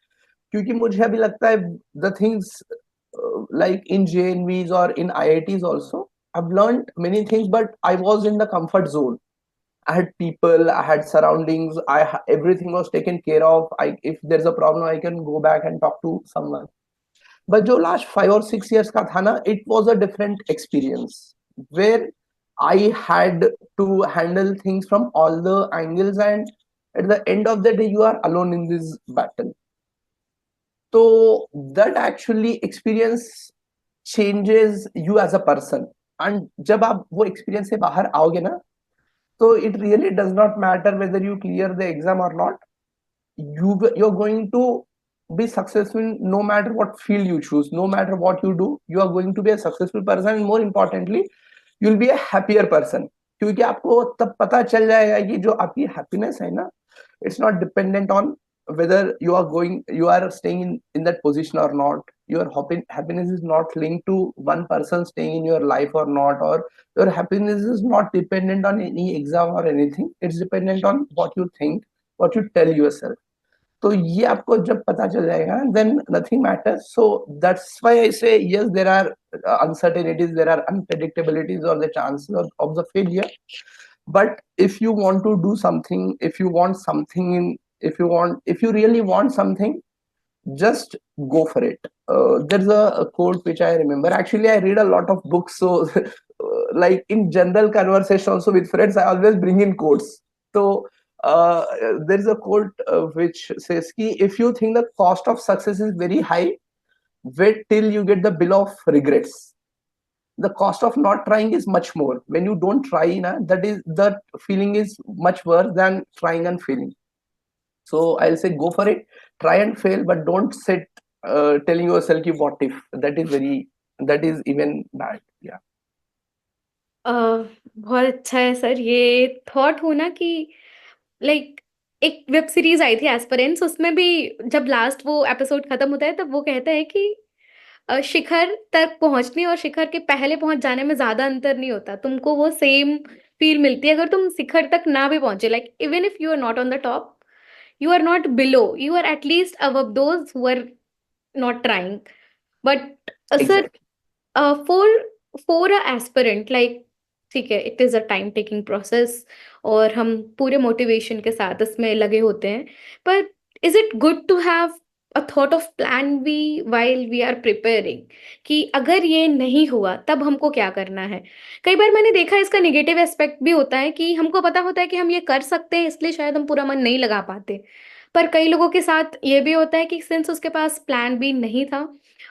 क्योंकि मुझे अभी लगता है the things like in JNVs or in IITs also, I've learned many things, but I was in the comfort zone. I had people, I had surroundings, everything was taken care of. If there's a problem, I can go back and talk to someone. But जो last 5 or 6 years का था ना, it was a different experience where I had to handle things from all the angles, and at the end of the day, you are alone in this battle. So that actually experience changes you as a person. And जब आप वो experience से बाहर आओगे ना, so it really does not matter whether you clear the exam or not. You're going to be successful no matter what field you choose, no matter what you do. You are going to be a successful person, and more importantly, you'll be a happier person. क्योंकि आपको तब पता चल जाएगा कि जो आपकी happiness है ना, it's not dependent on whether you are staying in that position or not. Your happiness is not linked to one person staying in your life or not, or your happiness is not dependent on any exam or anything. It's dependent on what you think, what you tell yourself. तो ये आपको जब पता चल जाएगा, then nothing matters. So that's why I say yes, there are uncertainties, there are unpredictabilities or the chances of the failure. But if you want to do something, if you want something in, if you really want something, just go for it. There's a quote which I remember. Actually, I read a lot of books, so like in general conversation also with friends, I always bring in quotes. So there's a quote which says, "Ki if you think the cost of success is very high, wait till you get the bill of regrets. The cost of not trying is much more. When you don't try, na, that feeling is much worse than trying and failing." So I'll say go for it, try and fail, but don't sit telling yourself ki what if. That is even bad. Yeah. बहुत अच्छा है sir ये thought हो ना कि like एक web series आई थी aspirants, उसमें भी जब लास्ट वो एपिसोड खत्म होता है तब वो कहता है कि शिखर तक पहुंचने और शिखर के पहले पहुंच जाने में ज्यादा अंतर नहीं होता, तुमको वो सेम फील मिलती है अगर तुम शिखर तक ना भी पहुंचे, like even if you are not on the top, You are not below, you are at least above those who are not trying. But sir, Exactly. for a aspirant, like, ठीक है, it is a time taking process, और हम पूरे motivation के साथ इसमें लगे होते हैं, पर is it good to have a thought of plan B while we are preparing, कि अगर ये नहीं हुआ तब हमको क्या करना है? कई बार मैंने देखा है इसका नेगेटिव एस्पेक्ट भी होता है, कि हमको पता होता है कि हम ये कर सकते हैं, इसलिए शायद हम पूरा मन नहीं लगा पाते। पर कई लोगों के साथ ये भी होता है कि सिंस उसके पास प्लान बी नहीं था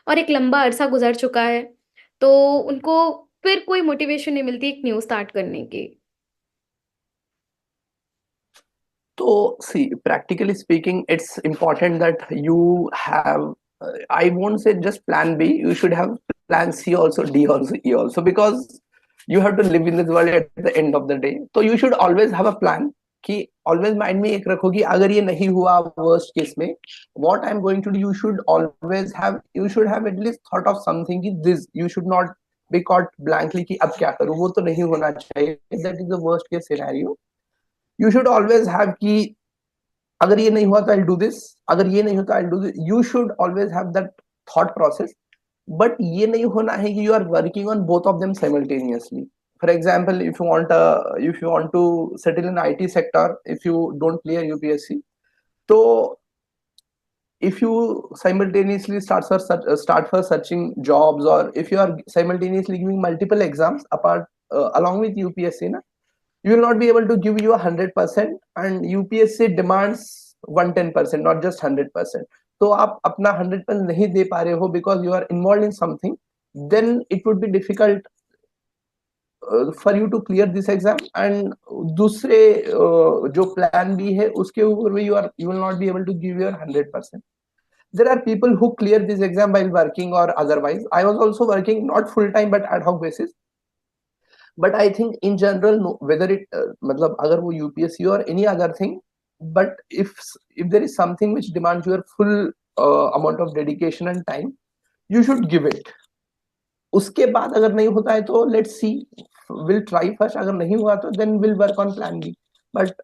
और एक लंबा अरसा गुजर चुका है, तो उनको फिर कोई मोटिवेशन नहीं मिलती एक न्यू स्टार्ट करने की। So, see, practically speaking, it's important that you have, I won't say just plan B, you should have plan C also, D also, E also, because you have to live in this world at the end of the day. So, you should always have a plan कि always mind में एक रखो कि अगर ये नहीं हुआ worst case में, what I'm going to do, you should always have, you should have at least thought of something कि this, you should not be caught blankly कि अब क्या करूँ, वो तो नहीं होना चाहिए. That is the worst case scenario. You should always have कि अगर ये नहीं हुआ तो I'll do this, अगर ये नहीं होता I'll do this. You should always have that thought process. But ये नहीं होना है कि you are working on both of them simultaneously. For example, if you want to settle in IT sector, if you don't clear UPSC, so if you simultaneously start for searching jobs, or if you are simultaneously giving multiple exams apart along with UPSC, na, you will not be able to give you 100%, and UPSC demands 110%, not just 100%. तो आप अपना 100% नहीं दे पा रहे हो because you are involved in something, then it would be difficult for you to clear this exam. And दूसरे जो plan B है उसके ऊपर भी you will not be able to give your 100%. There are people who clear this exam while working or otherwise. I was also working not full time but ad hoc basis. But I think in general, no, whether it matlab agar wo UPSC or any other thing, but if there is something which demands your full amount of dedication and time, you should give it. उसके बाद अगर नहीं होता है तो let's see, we'll try first. अगर नहीं हुआ तो then we'll work on plan B. But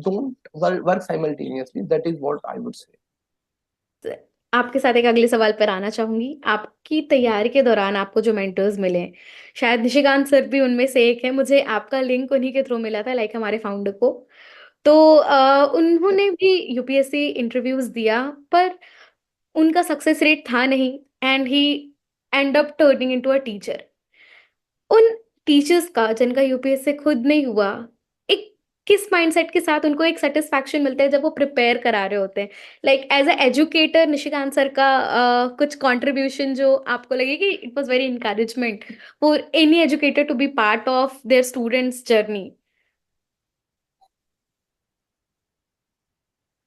don't work simultaneously. That is what I would say. आपके साथ एक अगले सवाल पर आना चाहूंगी। आपकी तैयारी के दौरान आपको जो मेंटर्स मिले, शायद निशिकांत सर भी उनमें से एक है, मुझे आपका लिंक उन्हीं के थ्रू मिला था, लाइक हमारे फाउंडर को। तो उन्होंने भी यूपीएससी इंटरव्यूज दिया, पर उनका सक्सेस रेट था नहीं, and he and up turning into a teacher. उन टीचर्स का जिनका यूपीएससी खुद नहीं हुआ, एक किस माइंडसेट के साथ उनको एक सेटिस्फैक्शन मिलता है जब वो प्रिपेयर करा रहे होते हैं? Like as a educator, Nishikant sir का कुछ कंट्रीब्यूशन जो आपको लगे कि it was very encouragement for any educator to be part of their students journey?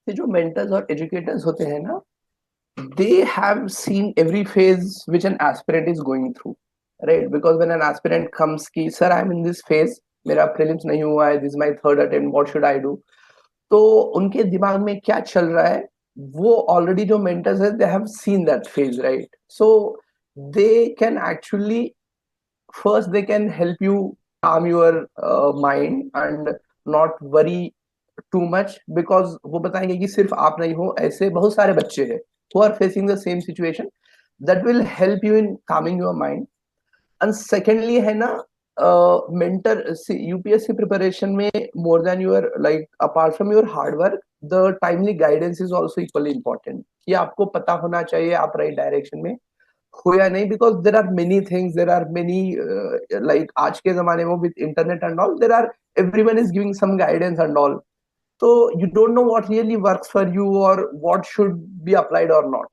ये जो मेंटर्स और एजुकेटर्स होते हैं ना, they have seen every phase which an aspirant is going through, right? Because when an aspirant comes ki sir I'm in this phase, मेरा prelims नहीं हुआ है, this is my third attempt, what should I do? तो उनके दिमाग में क्या चल रहा है, वो already जो mentors है, they have seen that phase, right? So they can actually, first they can help you calm your mind and not worry too much, because वो बताएंगे कि सिर्फ आप नहीं हो, ऐसे बहुत सारे बच्चे हैं who are facing the same situation. That will help you in calming your mind. And secondly है ना, mentor, see, UPSC preparation में more than your, like apart from your hard work, the timely guidance is also equally important. कि आपको पता होना चाहिए आप right direction में हो या नहीं, because there are many things, there are many like आज के जमाने में with internet and all, there are, everyone is giving some guidance and all. So you don't know what really works for you or what should be applied or not.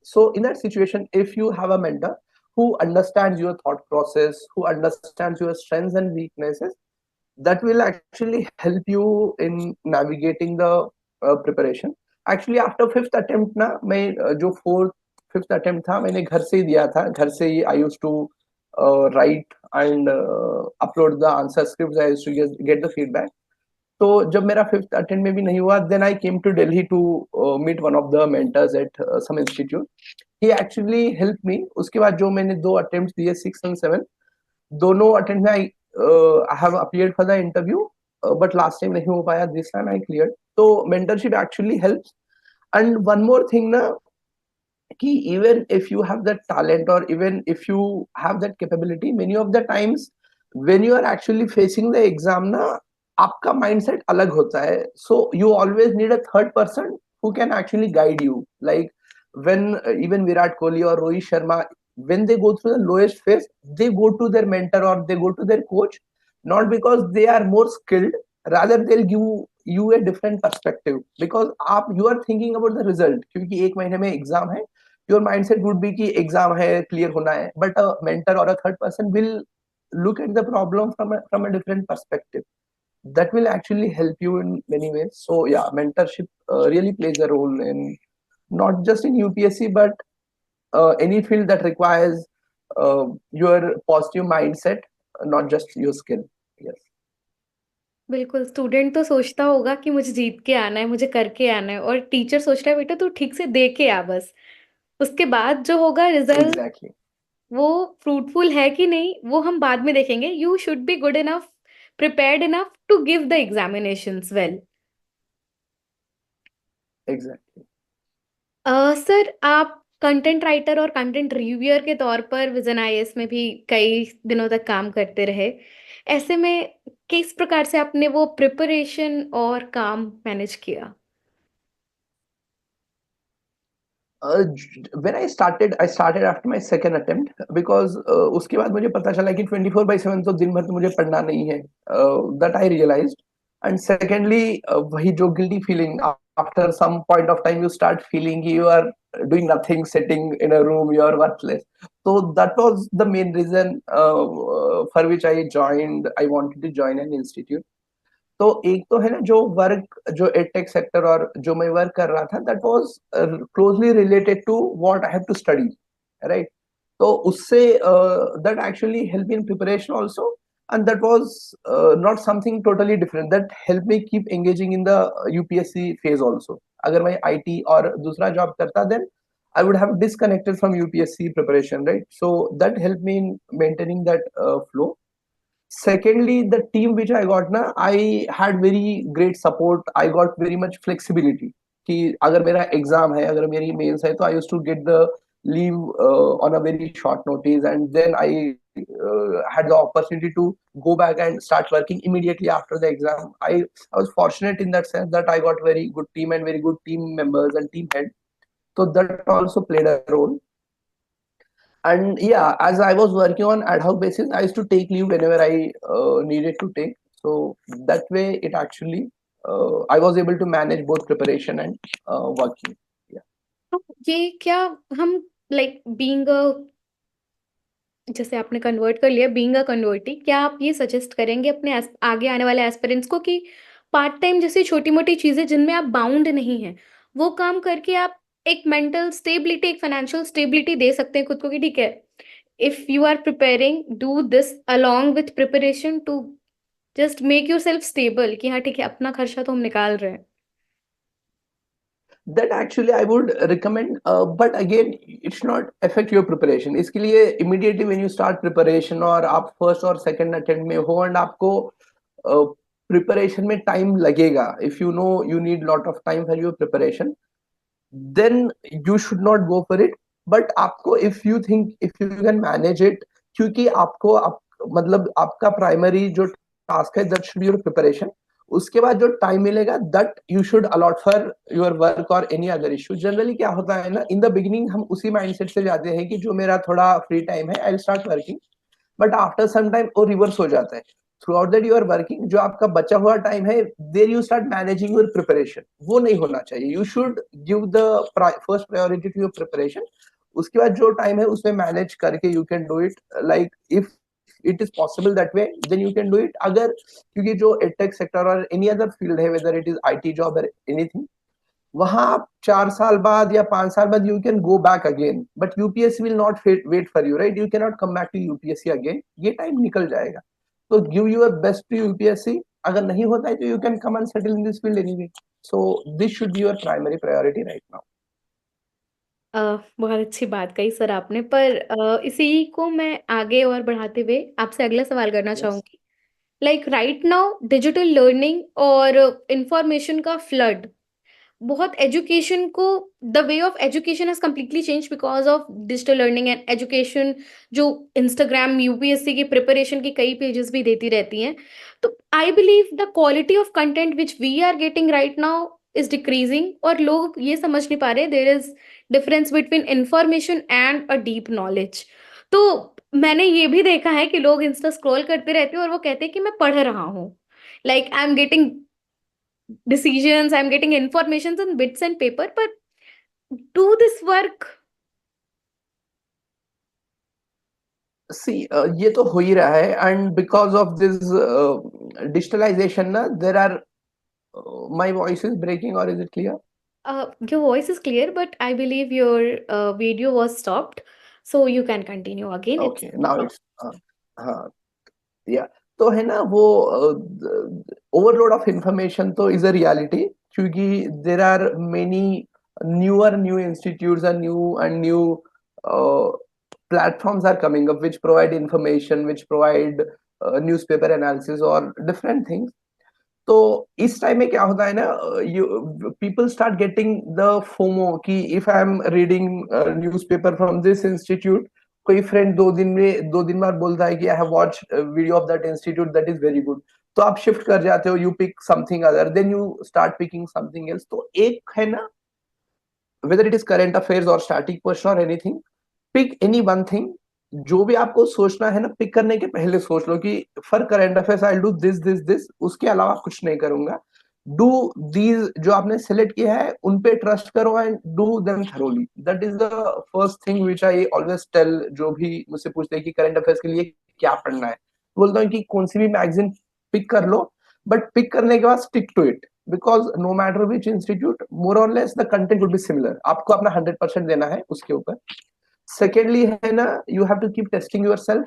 So in that situation, if you have a mentor who understands your thought process, who understands your strengths and weaknesses, that will actually help you in navigating the preparation. Actually after fifth attempt ना, मैं जो fourth fifth attempt था, मैंने घर से ही दिया था, घर से ही I used to write and upload the answer scripts. I used to get the feedback. तो जब मेरा फिफ्थ अटेम्प्ट में भी नहीं हुआ, then I came to Delhi to meet one of the mentors at some institute. He actually help me. उसके बाद जो मैंने दो अटेम्प्ट दिए, 6 and 7, दोनों अटेम्प्ट में I have appeared for the interview, but last time नहीं हो पाया. This time I cleared. तो mentorship actually helps. And one more thing na, कि even if you have that talent or even if you have that capability, many of the times when you are actually facing the exam ना, आपका mindset अलग होता है. So you always need a third person who can actually guide you. Like when even Virat Kohli or Rohit Sharma, when they go through the lowest phase, they go to their mentor or they go to their coach, not because they are more skilled, rather they'll give you a different perspective, because आप you are thinking about the result, क्योंकि एक महीने में exam है. Your mindset would be कि exam है, clear होना है, but a mentor or a third person will look at the problem from a different perspective. That will actually help you in many ways. So yeah, mentorship really plays a role in not just in UPSC but any field that requires your positive mindset, not just your skill. Yes. बिल्कुल, student तो सोचता होगा कि मुझे जीत के आना है, मुझे करके आना है, और टीचर सोच रहा है बेटा तू ठीक से दे के आ बस। उसके बाद जो होगा रिजल्ट, Exactly. वो फ्रूटफुल है कि नहीं वो हम बाद में देखेंगे। You should be good enough, prepared enough to give the examinations well. Exactly. Sir, आप कंटेंट राइटर और कंटेंट रिव्यूअर के तौर पर विजन आईएएस में भी कई दिनों तक काम करते रहे। ऐसे में किस प्रकार से आपने वो प्रिपरेशन और काम मैनेज किया? When I started after my second attempt because उसके बाद मुझे पता चला कि 24/7 तो दिन भर तो मुझे पढ़ना नहीं है. That I realized. And secondly, वही जो guilty feeling, after some point of time you start feeling you are doing nothing, sitting in a room, you are worthless. So that was the main reason for which I wanted to join an institute. तो एक तो है ना जो work, जो edtech sector और जो मैं वर्क कर रहा था, that was closely related to what I have to study, right. तो उससे that actually help in preparation also, and that was not something totally different, that help me keep engaging in the UPSC phase also. अगर मैं IT और दूसरा job करता, then I would have disconnected from UPSC preparation, right? So that helped me in maintaining that flow. Secondly, the team which I got na, I had very great support. I got very much flexibility कि अगर मेरा exam है, अगर मेरी mains है, तो I used to get the leave on a very short notice, and then I had the opportunity to go back and start working immediately after the exam. I was fortunate in that sense that I got very good team and very good team members and team head, so that also played a role. And yeah, as I was working on ad hoc basis, I used to take leave whenever I needed to take. So that way it actually I was able to manage both preparation and working. Yeah. तो ये क्या हम like being a, जैसे आपने convert कर लिया, being a कन्वर्टी, क्या आप ये सजेस्ट करेंगे अपने आगे आने वाले एस्पिरेंट्स को कि पार्ट टाइम जैसी छोटी मोटी चीजें जिनमें आप बाउंड नहीं हैं, वो काम करके आप एक मेंटल स्टेबिलिटी, एक फाइनेंशियल स्टेबिलिटी दे सकते हैं खुद को, कि ठीक है, if you are preparing, do this along with preparation to just make yourself stable, कि हाँ ठीक है, अपना खर्चा तो हम निकाल रहे हैं। That actually I would recommend, but again it's not affect your preparation. इसके लिए immediately when you start preparation और आप first और second attempt में हो and आपको preparation में time लगेगा, if you know you need lot of time for your preparation, then you should not go for it. But आपको if you think if you can manage it, क्योंकि आपको मतलब आपका प्राइमरी जो task है that should be your preparation. उसके बाद जो टाइम मिलेगा that you should allot for your work or any other issue. Generally क्या होता है ना, इन द बिगिनिंग हम उसी माइंडसेट से जाते हैं कि जो मेरा थोड़ा फ्री टाइम है I will start working, but after some time वो रिवर्स हो जाता है. Throughout that you are working, जो आपका बचा हुआ टाइम है, there you start managing your preparation. वो नहीं होना चाहिए. You should give the first priority to your preparation. उसके बाद जो टाइम है उसमें मैनेज करके you can do it. Like if it is possible that way, then you can do it. अगर क्योंकि जो एडटेक सेक्टर और एनी अदर फील्ड है, whether it is IT job और एनीथिंग, वहां आप 4 साल बाद या 5 साल बाद you can go back again, but UPSC will not wait for you, right. You can not come back to UPSC again. ये टाइम निकल जाएगा. तो give your best to UPSC. अगर नहीं होता है तो you can come and settle in this field anyway. So this should be your primary priority right now. बहुत अच्छी बात कही सर आपने, पर इसी को मैं आगे और बढ़ाते हुए आपसे अगला सवाल करना यस. चाहूंगी like right now digital learning और इंफॉर्मेशन का फ्लड बहुत एजुकेशन को, the way of education has completely change because of digital learning and education. जो इंस्टाग्राम यूपीएससी की प्रिपरेशन की कई पेजेस भी देती रहती हैं, तो I believe the quality of content which we are getting right now is decreasing, और लोग ये समझ नहीं पा रहे there is difference between information and a deep knowledge. तो मैंने ये भी देखा है कि लोग इंस्टा स्क्रॉल करते रहते हैं और वो कहते हैं कि मैं पढ़ रहा हूँ, like I am getting decisions, I'm getting informations on bits and paper, but do this work? See ये तो हो ही रहा है, and because of this digitalisation ना, there are, my voice is breaking और is it clear? Your voice is clear, but I believe your video was stopped, so you can continue again. It's okay, now it's, हाँ, yeah, तो है ना वो overload of information तो is a reality, क्योंकि there are many new institutes and new platforms are coming up which provide information, which provide newspaper analysis or different things. तो इस time में क्या होता है ना, you people start getting the FOMO कि if I am reading newspaper from this institute, कोई friend 2 दिन बाद बोलता है कि I have watch video of that institute that is very good, तो आप शिफ्ट कर जाते हो, you pick something other, then you start picking something else. तो एक है ना, whether it is current affairs or static question or anything, pick any one thing। जो भी आपको सोचना है ना, पिक करने के पहले सोच लो कि for current affairs I do this this this, उसके अलावा कुछ नहीं करूंगा। डू दीज जो आपने सेलेक्ट किया है उन पे ट्रस्ट करो and do them thoroughly. That is the first thing which I always tell. जो भी मुझसे पूछते हैं कि करंट अफेयर्स के लिए क्या पढ़ना है, बोलता हूँ कि कौन सी भी मैगजीन पिक कर लो, बट पिक करने के बाद stick to it, because no matter which institute, more और less the content would be similar. आपको अपना 100% देना है उसके ऊपर। सेकेंडली है ना, you have to keep testing your self.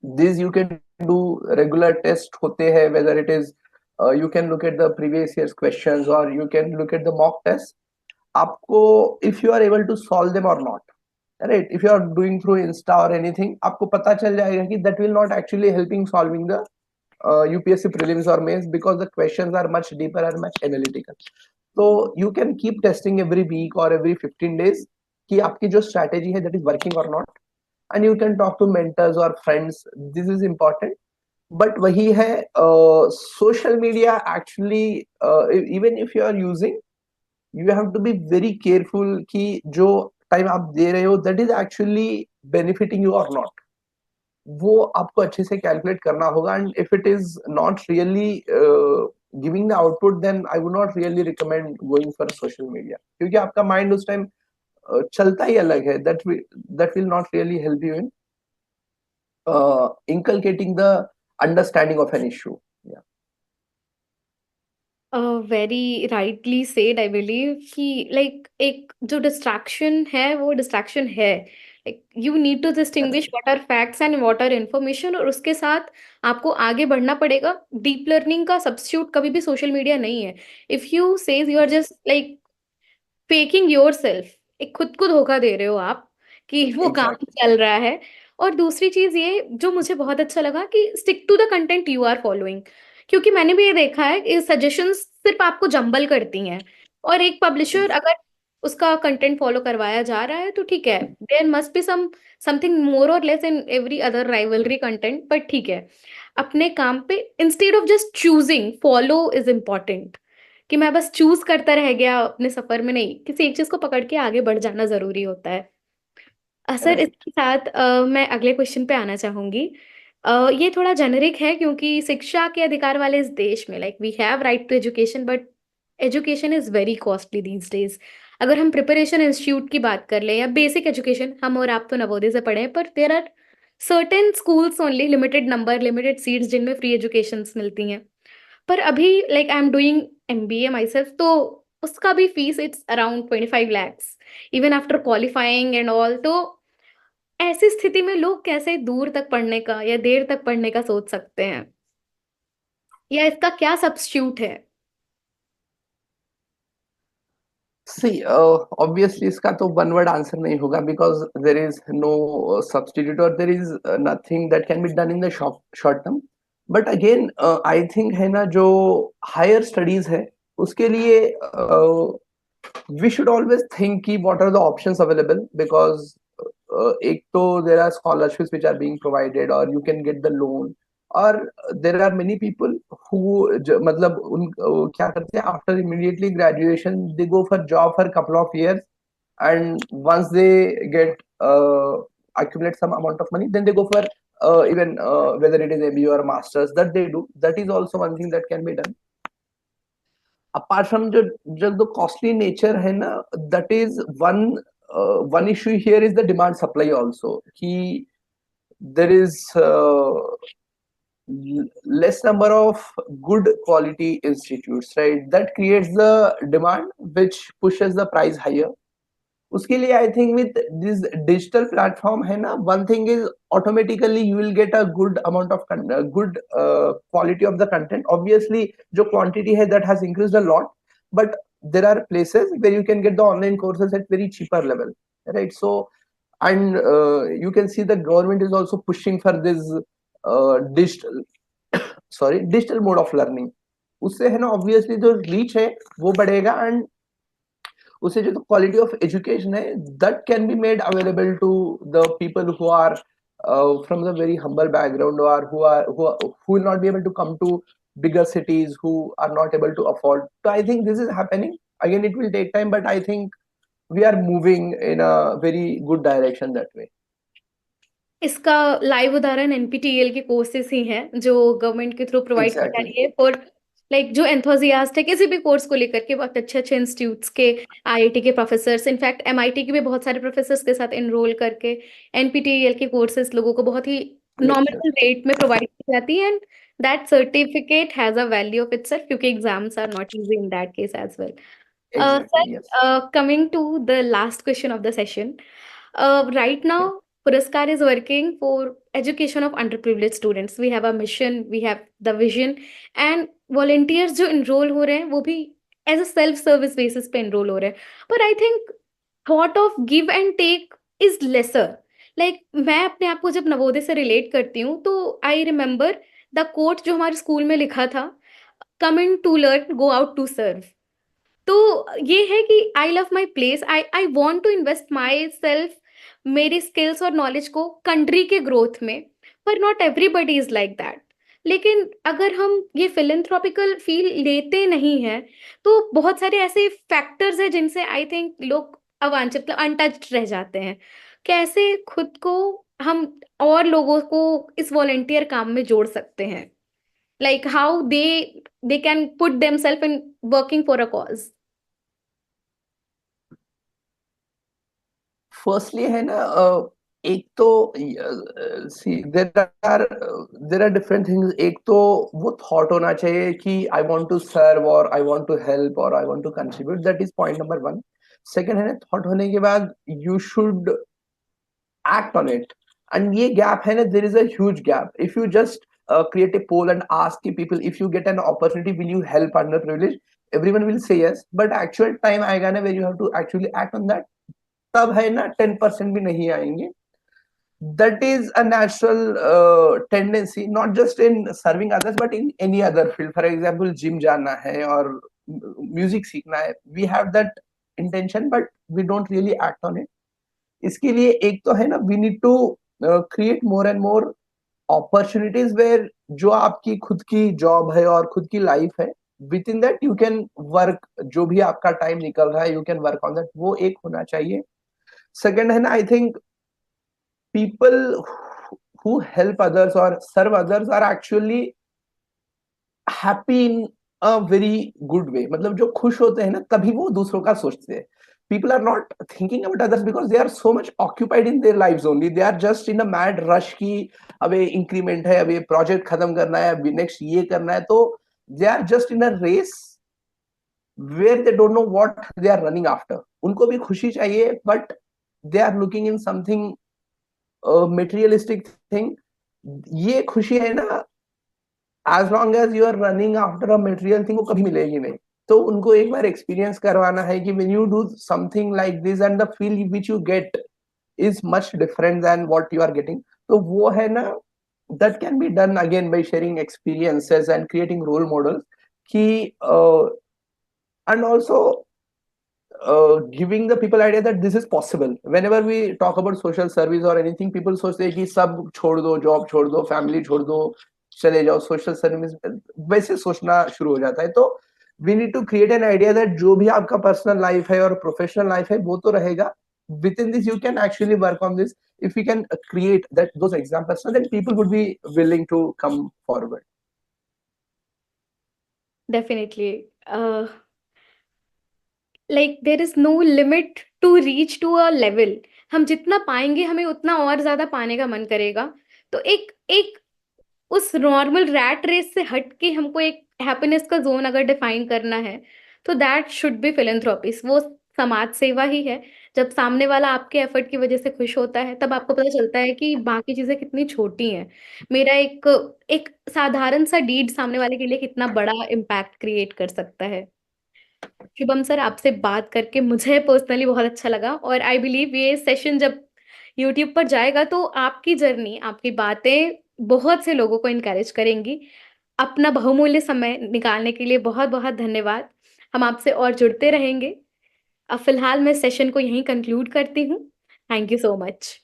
This you can do, regular test होते हैं, whether it is you can look at the previous years questions और you can look at the mock test. आपको, if you are able to solve them और not, right, if you are doing through insta और anything, आपको पता चल जाएगा कि that will not actually helping solving the UPSC prelims or mains, because the questions are much deeper and much analytical. So you can keep testing every week or every 15 days कि आपकी जो strategy है that is working or not, and you can talk to mentors or friends, this is important। but वही है, social media actually, even if you are using, you have to be very careful कि जो time आप दे रहे हो that is actually benefiting you or not, वो आपको अच्छे से कैलकुलेट करना होगा। And if it is not really giving the output, then I would not really recommend going for social media, क्योंकि आपका माइंड उस टाइम चलता ही अलग है। That will not really help you in inculcating the understanding of an issue। yeah, very rightly said, I believe कि like एक जो डिस्ट्रैक्शन है वो डिस्ट्रैक्शन है। Like you need to distinguish correct, what are facts and what are information, और उसके साथ आपको आगे बढ़ना पड़ेगा। डीप लर्निंग का सब्स्टिट्यूट कभी भी सोशल मीडिया नहीं है। If you says you are just like faking yourself, एक खुद को धोखा दे रहे हो आप कि वो काम exactly, चल रहा है। और दूसरी चीज ये जो मुझे बहुत अच्छा लगा कि stick to the content you are following, क्योंकि मैंने भी ये देखा है कि सजेशंस सिर्फ आपको जंबल करती हैं। और एक पब्लिशर exactly। अगर उसका कंटेंट फॉलो करवाया जा रहा है तो ठीक है, there must be something more और less in every other rivalry content, but ठीक है। अपने काम पे instead of just choosing follow is important, कि मैं बस चूज करता रह गया अपने सफर में, नहीं, किसी एक चीज को पकड़ के आगे बढ़ जाना जरूरी होता है। Sir Correct। इसके साथ मैं अगले क्वेश्चन पे आना चाहूंगी। ये थोड़ा जेनरिक है क्योंकि शिक्षा के अधिकार वाले इस देश में, like we have right to education, but education is very costly these days. अगर हम प्रिपरेशन इंस्टीट्यूट की बात कर ले या बेसिक एजुकेशन, हम और आप तो नवोदय से पढ़े हैं, पर there are certain schools only, limited number, limited seats जिनमें फ्री एजुकेशन मिलती हैं। पर अभी like I am doing MBA myself, तो उसका भी fees it's around 25 lakhs even after qualifying and all. तो ऐसी स्थिति में लोग कैसे दूर तक पढ़ने का या देर तक पढ़ने का सोच सकते हैं, या इसका क्या सब्स्टिट्यूट है? सी ऑब्वियसली इसका तो वन वर्ड आंसर नहीं होगा, because there is no substitute और there is nothing that can be done in the short term. But again I think है ना, जो हायर स्टडीज है उसके लिए we should always think ki what are the options available, because एक तो there are scholarships which are being provided, or you can get the loan, और there are many people who मतलब उन क्या करते हैं, after immediately graduation they go for job for couple of years, and once they get accumulate some amount of money, then they go for even whether it is MBA or masters that they do. That is also one thing that can be done. Apart from the costly nature है ना, that is one issue here is the demand supply also, कि there is less number of good quality institutes, right? That creates the demand which pushes the price higher. उसके लिए I think with this digital platform है ना, one thing is automatically you will get a good amount of good quality of the content. Obviously जो quantity है that has increased a lot, but there are places where you can get the online courses at very cheaper level, right? So, and you can see the government is also pushing for this digital digital mode of learning. उससे है ना obviously जो reach है वो बढ़ेगा, and उससे जो quality of education है that can be made available to the people who are from the very humble background, or who will not be able to come to bigger cities, who are not able to afford. So I think this is happening. Again, it will take time, but I think we are moving in a very good direction that way. इसका live उदाहरण NPTEL के courses ही हैं जो government के through provide की जा Exactly. रही है फॉर लाइक जो एंथुजियास्ट है किसी भी कोर्स को लेकर के, बहुत अच्छे अच्छे इंस्टीट्यूट्स के आईआईटी के प्रोफेसर्स, इनफैक्ट एमआईटी के भी बहुत सारे प्रोफेसर्स के साथ एनरोल करके एनपीटीईएल के कोर्सेज लोगों को बहुत ही Lecture. नॉमिनल रेट में प्रोवाइड की जाती है, and that certificate has a value of itself क्योंकि exams are not easy in that case as well. Exactly, yes. Coming to the last question of the session, right Okay. now, Puraskar is working for education of underprivileged students. We have a mission, we have the vision, and volunteers जो enroll हो रहे हैं वो भी as a self service basis पे enroll हो रहे हैं. But I think thought of give and take is lesser. Like मैं अपने आप को जब नवोदय से relate करती हूँ तो I remember the quote जो हमारे स्कूल में लिखा था, come in to learn, go out to serve. तो ये है कि I love my place, I want to invest myself, मेरी स्किल्स और नॉलेज को कंट्री के ग्रोथ में, पर not everybody is like that. लेकिन अगर हम ये फिलेंथ्रोपिकल फील लेते नहीं हैं तो बहुत सारे ऐसे फैक्टर्स हैं जिनसे आई थिंक लोग अवांछित अनटच्ड रह जाते हैं. कैसे खुद को हम और लोगों को इस वॉलेंटियर काम में जोड़ सकते हैं, like how they can put themselves in working for a cause. Firstly है ना, एक तो see there are different things. एक तो वो थॉट होना चाहिए कि आई वांट टू सर्व, और आई वांट टू हेल्प, और I want to contribute. That is point number one. Second है ना, थॉट होने के बाद you should act on it. And ये gap है ना, there is a huge gap. If you just create a poll and ask people, if you get an opportunity, will you help underprivileged? Everyone will say yes, but actual time आएगा ना where you have to actually act on that, तब है ना 10% भी नहीं आएंगे. That is a natural tendency, not just in serving others, but in any other field. For example, gym जाना है और music सीखना है. We have that intention, but we don't really act on it. इसके लिए एक तो है ना, we need to create more and more opportunities where जो आपकी खुद की जॉब है और खुद की लाइफ है, with in that you can work. जो भी आपका टाइम निकल रहा है, you can work on that. वो एक होना चाहिए. सेकंड है ना, I think people who help others or serve others are actually happy in a very good way. मतलब जो खुश होते हैं ना, तभी वो दूसरों का सोचते हैं. People are not thinking about others because they are so much occupied in their lives only. They are just in a mad rush कि अब ये इंक्रीमेंट है, अब ये प्रोजेक्ट खत्म करना है, अब नेक्स्ट ये करना है. तो they are just in a race where they don't know what they are running after. उनको भी खुशी चाहिए, but they are looking in something materialistic thing. ये खुशी है ना, as long as you are running after a material thing, वो कभी मिलेगी नहीं. तो उनको एक बार एक्सपीरियंस करवाना है कि when you do something like this and the feel which you get is much different than what you are getting. तो वो है ना, that can be done again by sharing experiences and creating role models कि and also giving the people idea that this is possible. Whenever we talk about social service or anything, people सोचते हैं कि सब छोड़ दो, job छोड़ दो, family छोड़ दो, चले जाओ सोशल सर्विस, वैसे सोचना शुरू हो जाता है. तो we need to create an idea that जो भी आपका पर्सनल लाइफ है और प्रोफेशनल लाइफ है वो तो रहेगा. Within this you can actually work on this. If we can create that those examples, so then people would be willing to come forward. Definitely. Like there is no limit to reach to a level. हम जितना पाएंगे हमें उतना और ज्यादा पाने का मन करेगा. तो एक एक उस नॉर्मल रैट रेस से हट के हमको एक हैप्पीनेस का जोन अगर डिफाइन करना है, तो दैट शुड बी फिलेंथ्रोपीज. वो समाज सेवा ही है. जब सामने वाला आपके एफर्ट की वजह से खुश होता है, तब आपको पता चलता है कि बाकी चीजें कितनी छोटी हैं. मेरा एक एक साधारण सा डीड सामने वाले के लिए कितना बड़ा इम्पैक्ट क्रिएट कर सकता है. शुभम सर, आपसे बात करके मुझे पर्सनली बहुत अच्छा लगा, और आई बिलीव ये सेशन जब यूट्यूब पर जाएगा तो आपकी जर्नी, आपकी बातें बहुत से लोगों को इनकरेज करेंगी. अपना बहुमूल्य समय निकालने के लिए बहुत बहुत धन्यवाद. हम आपसे और जुड़ते रहेंगे. अब फिलहाल मैं सेशन को यहीं कंक्लूड करती हूँ. Thank you so much.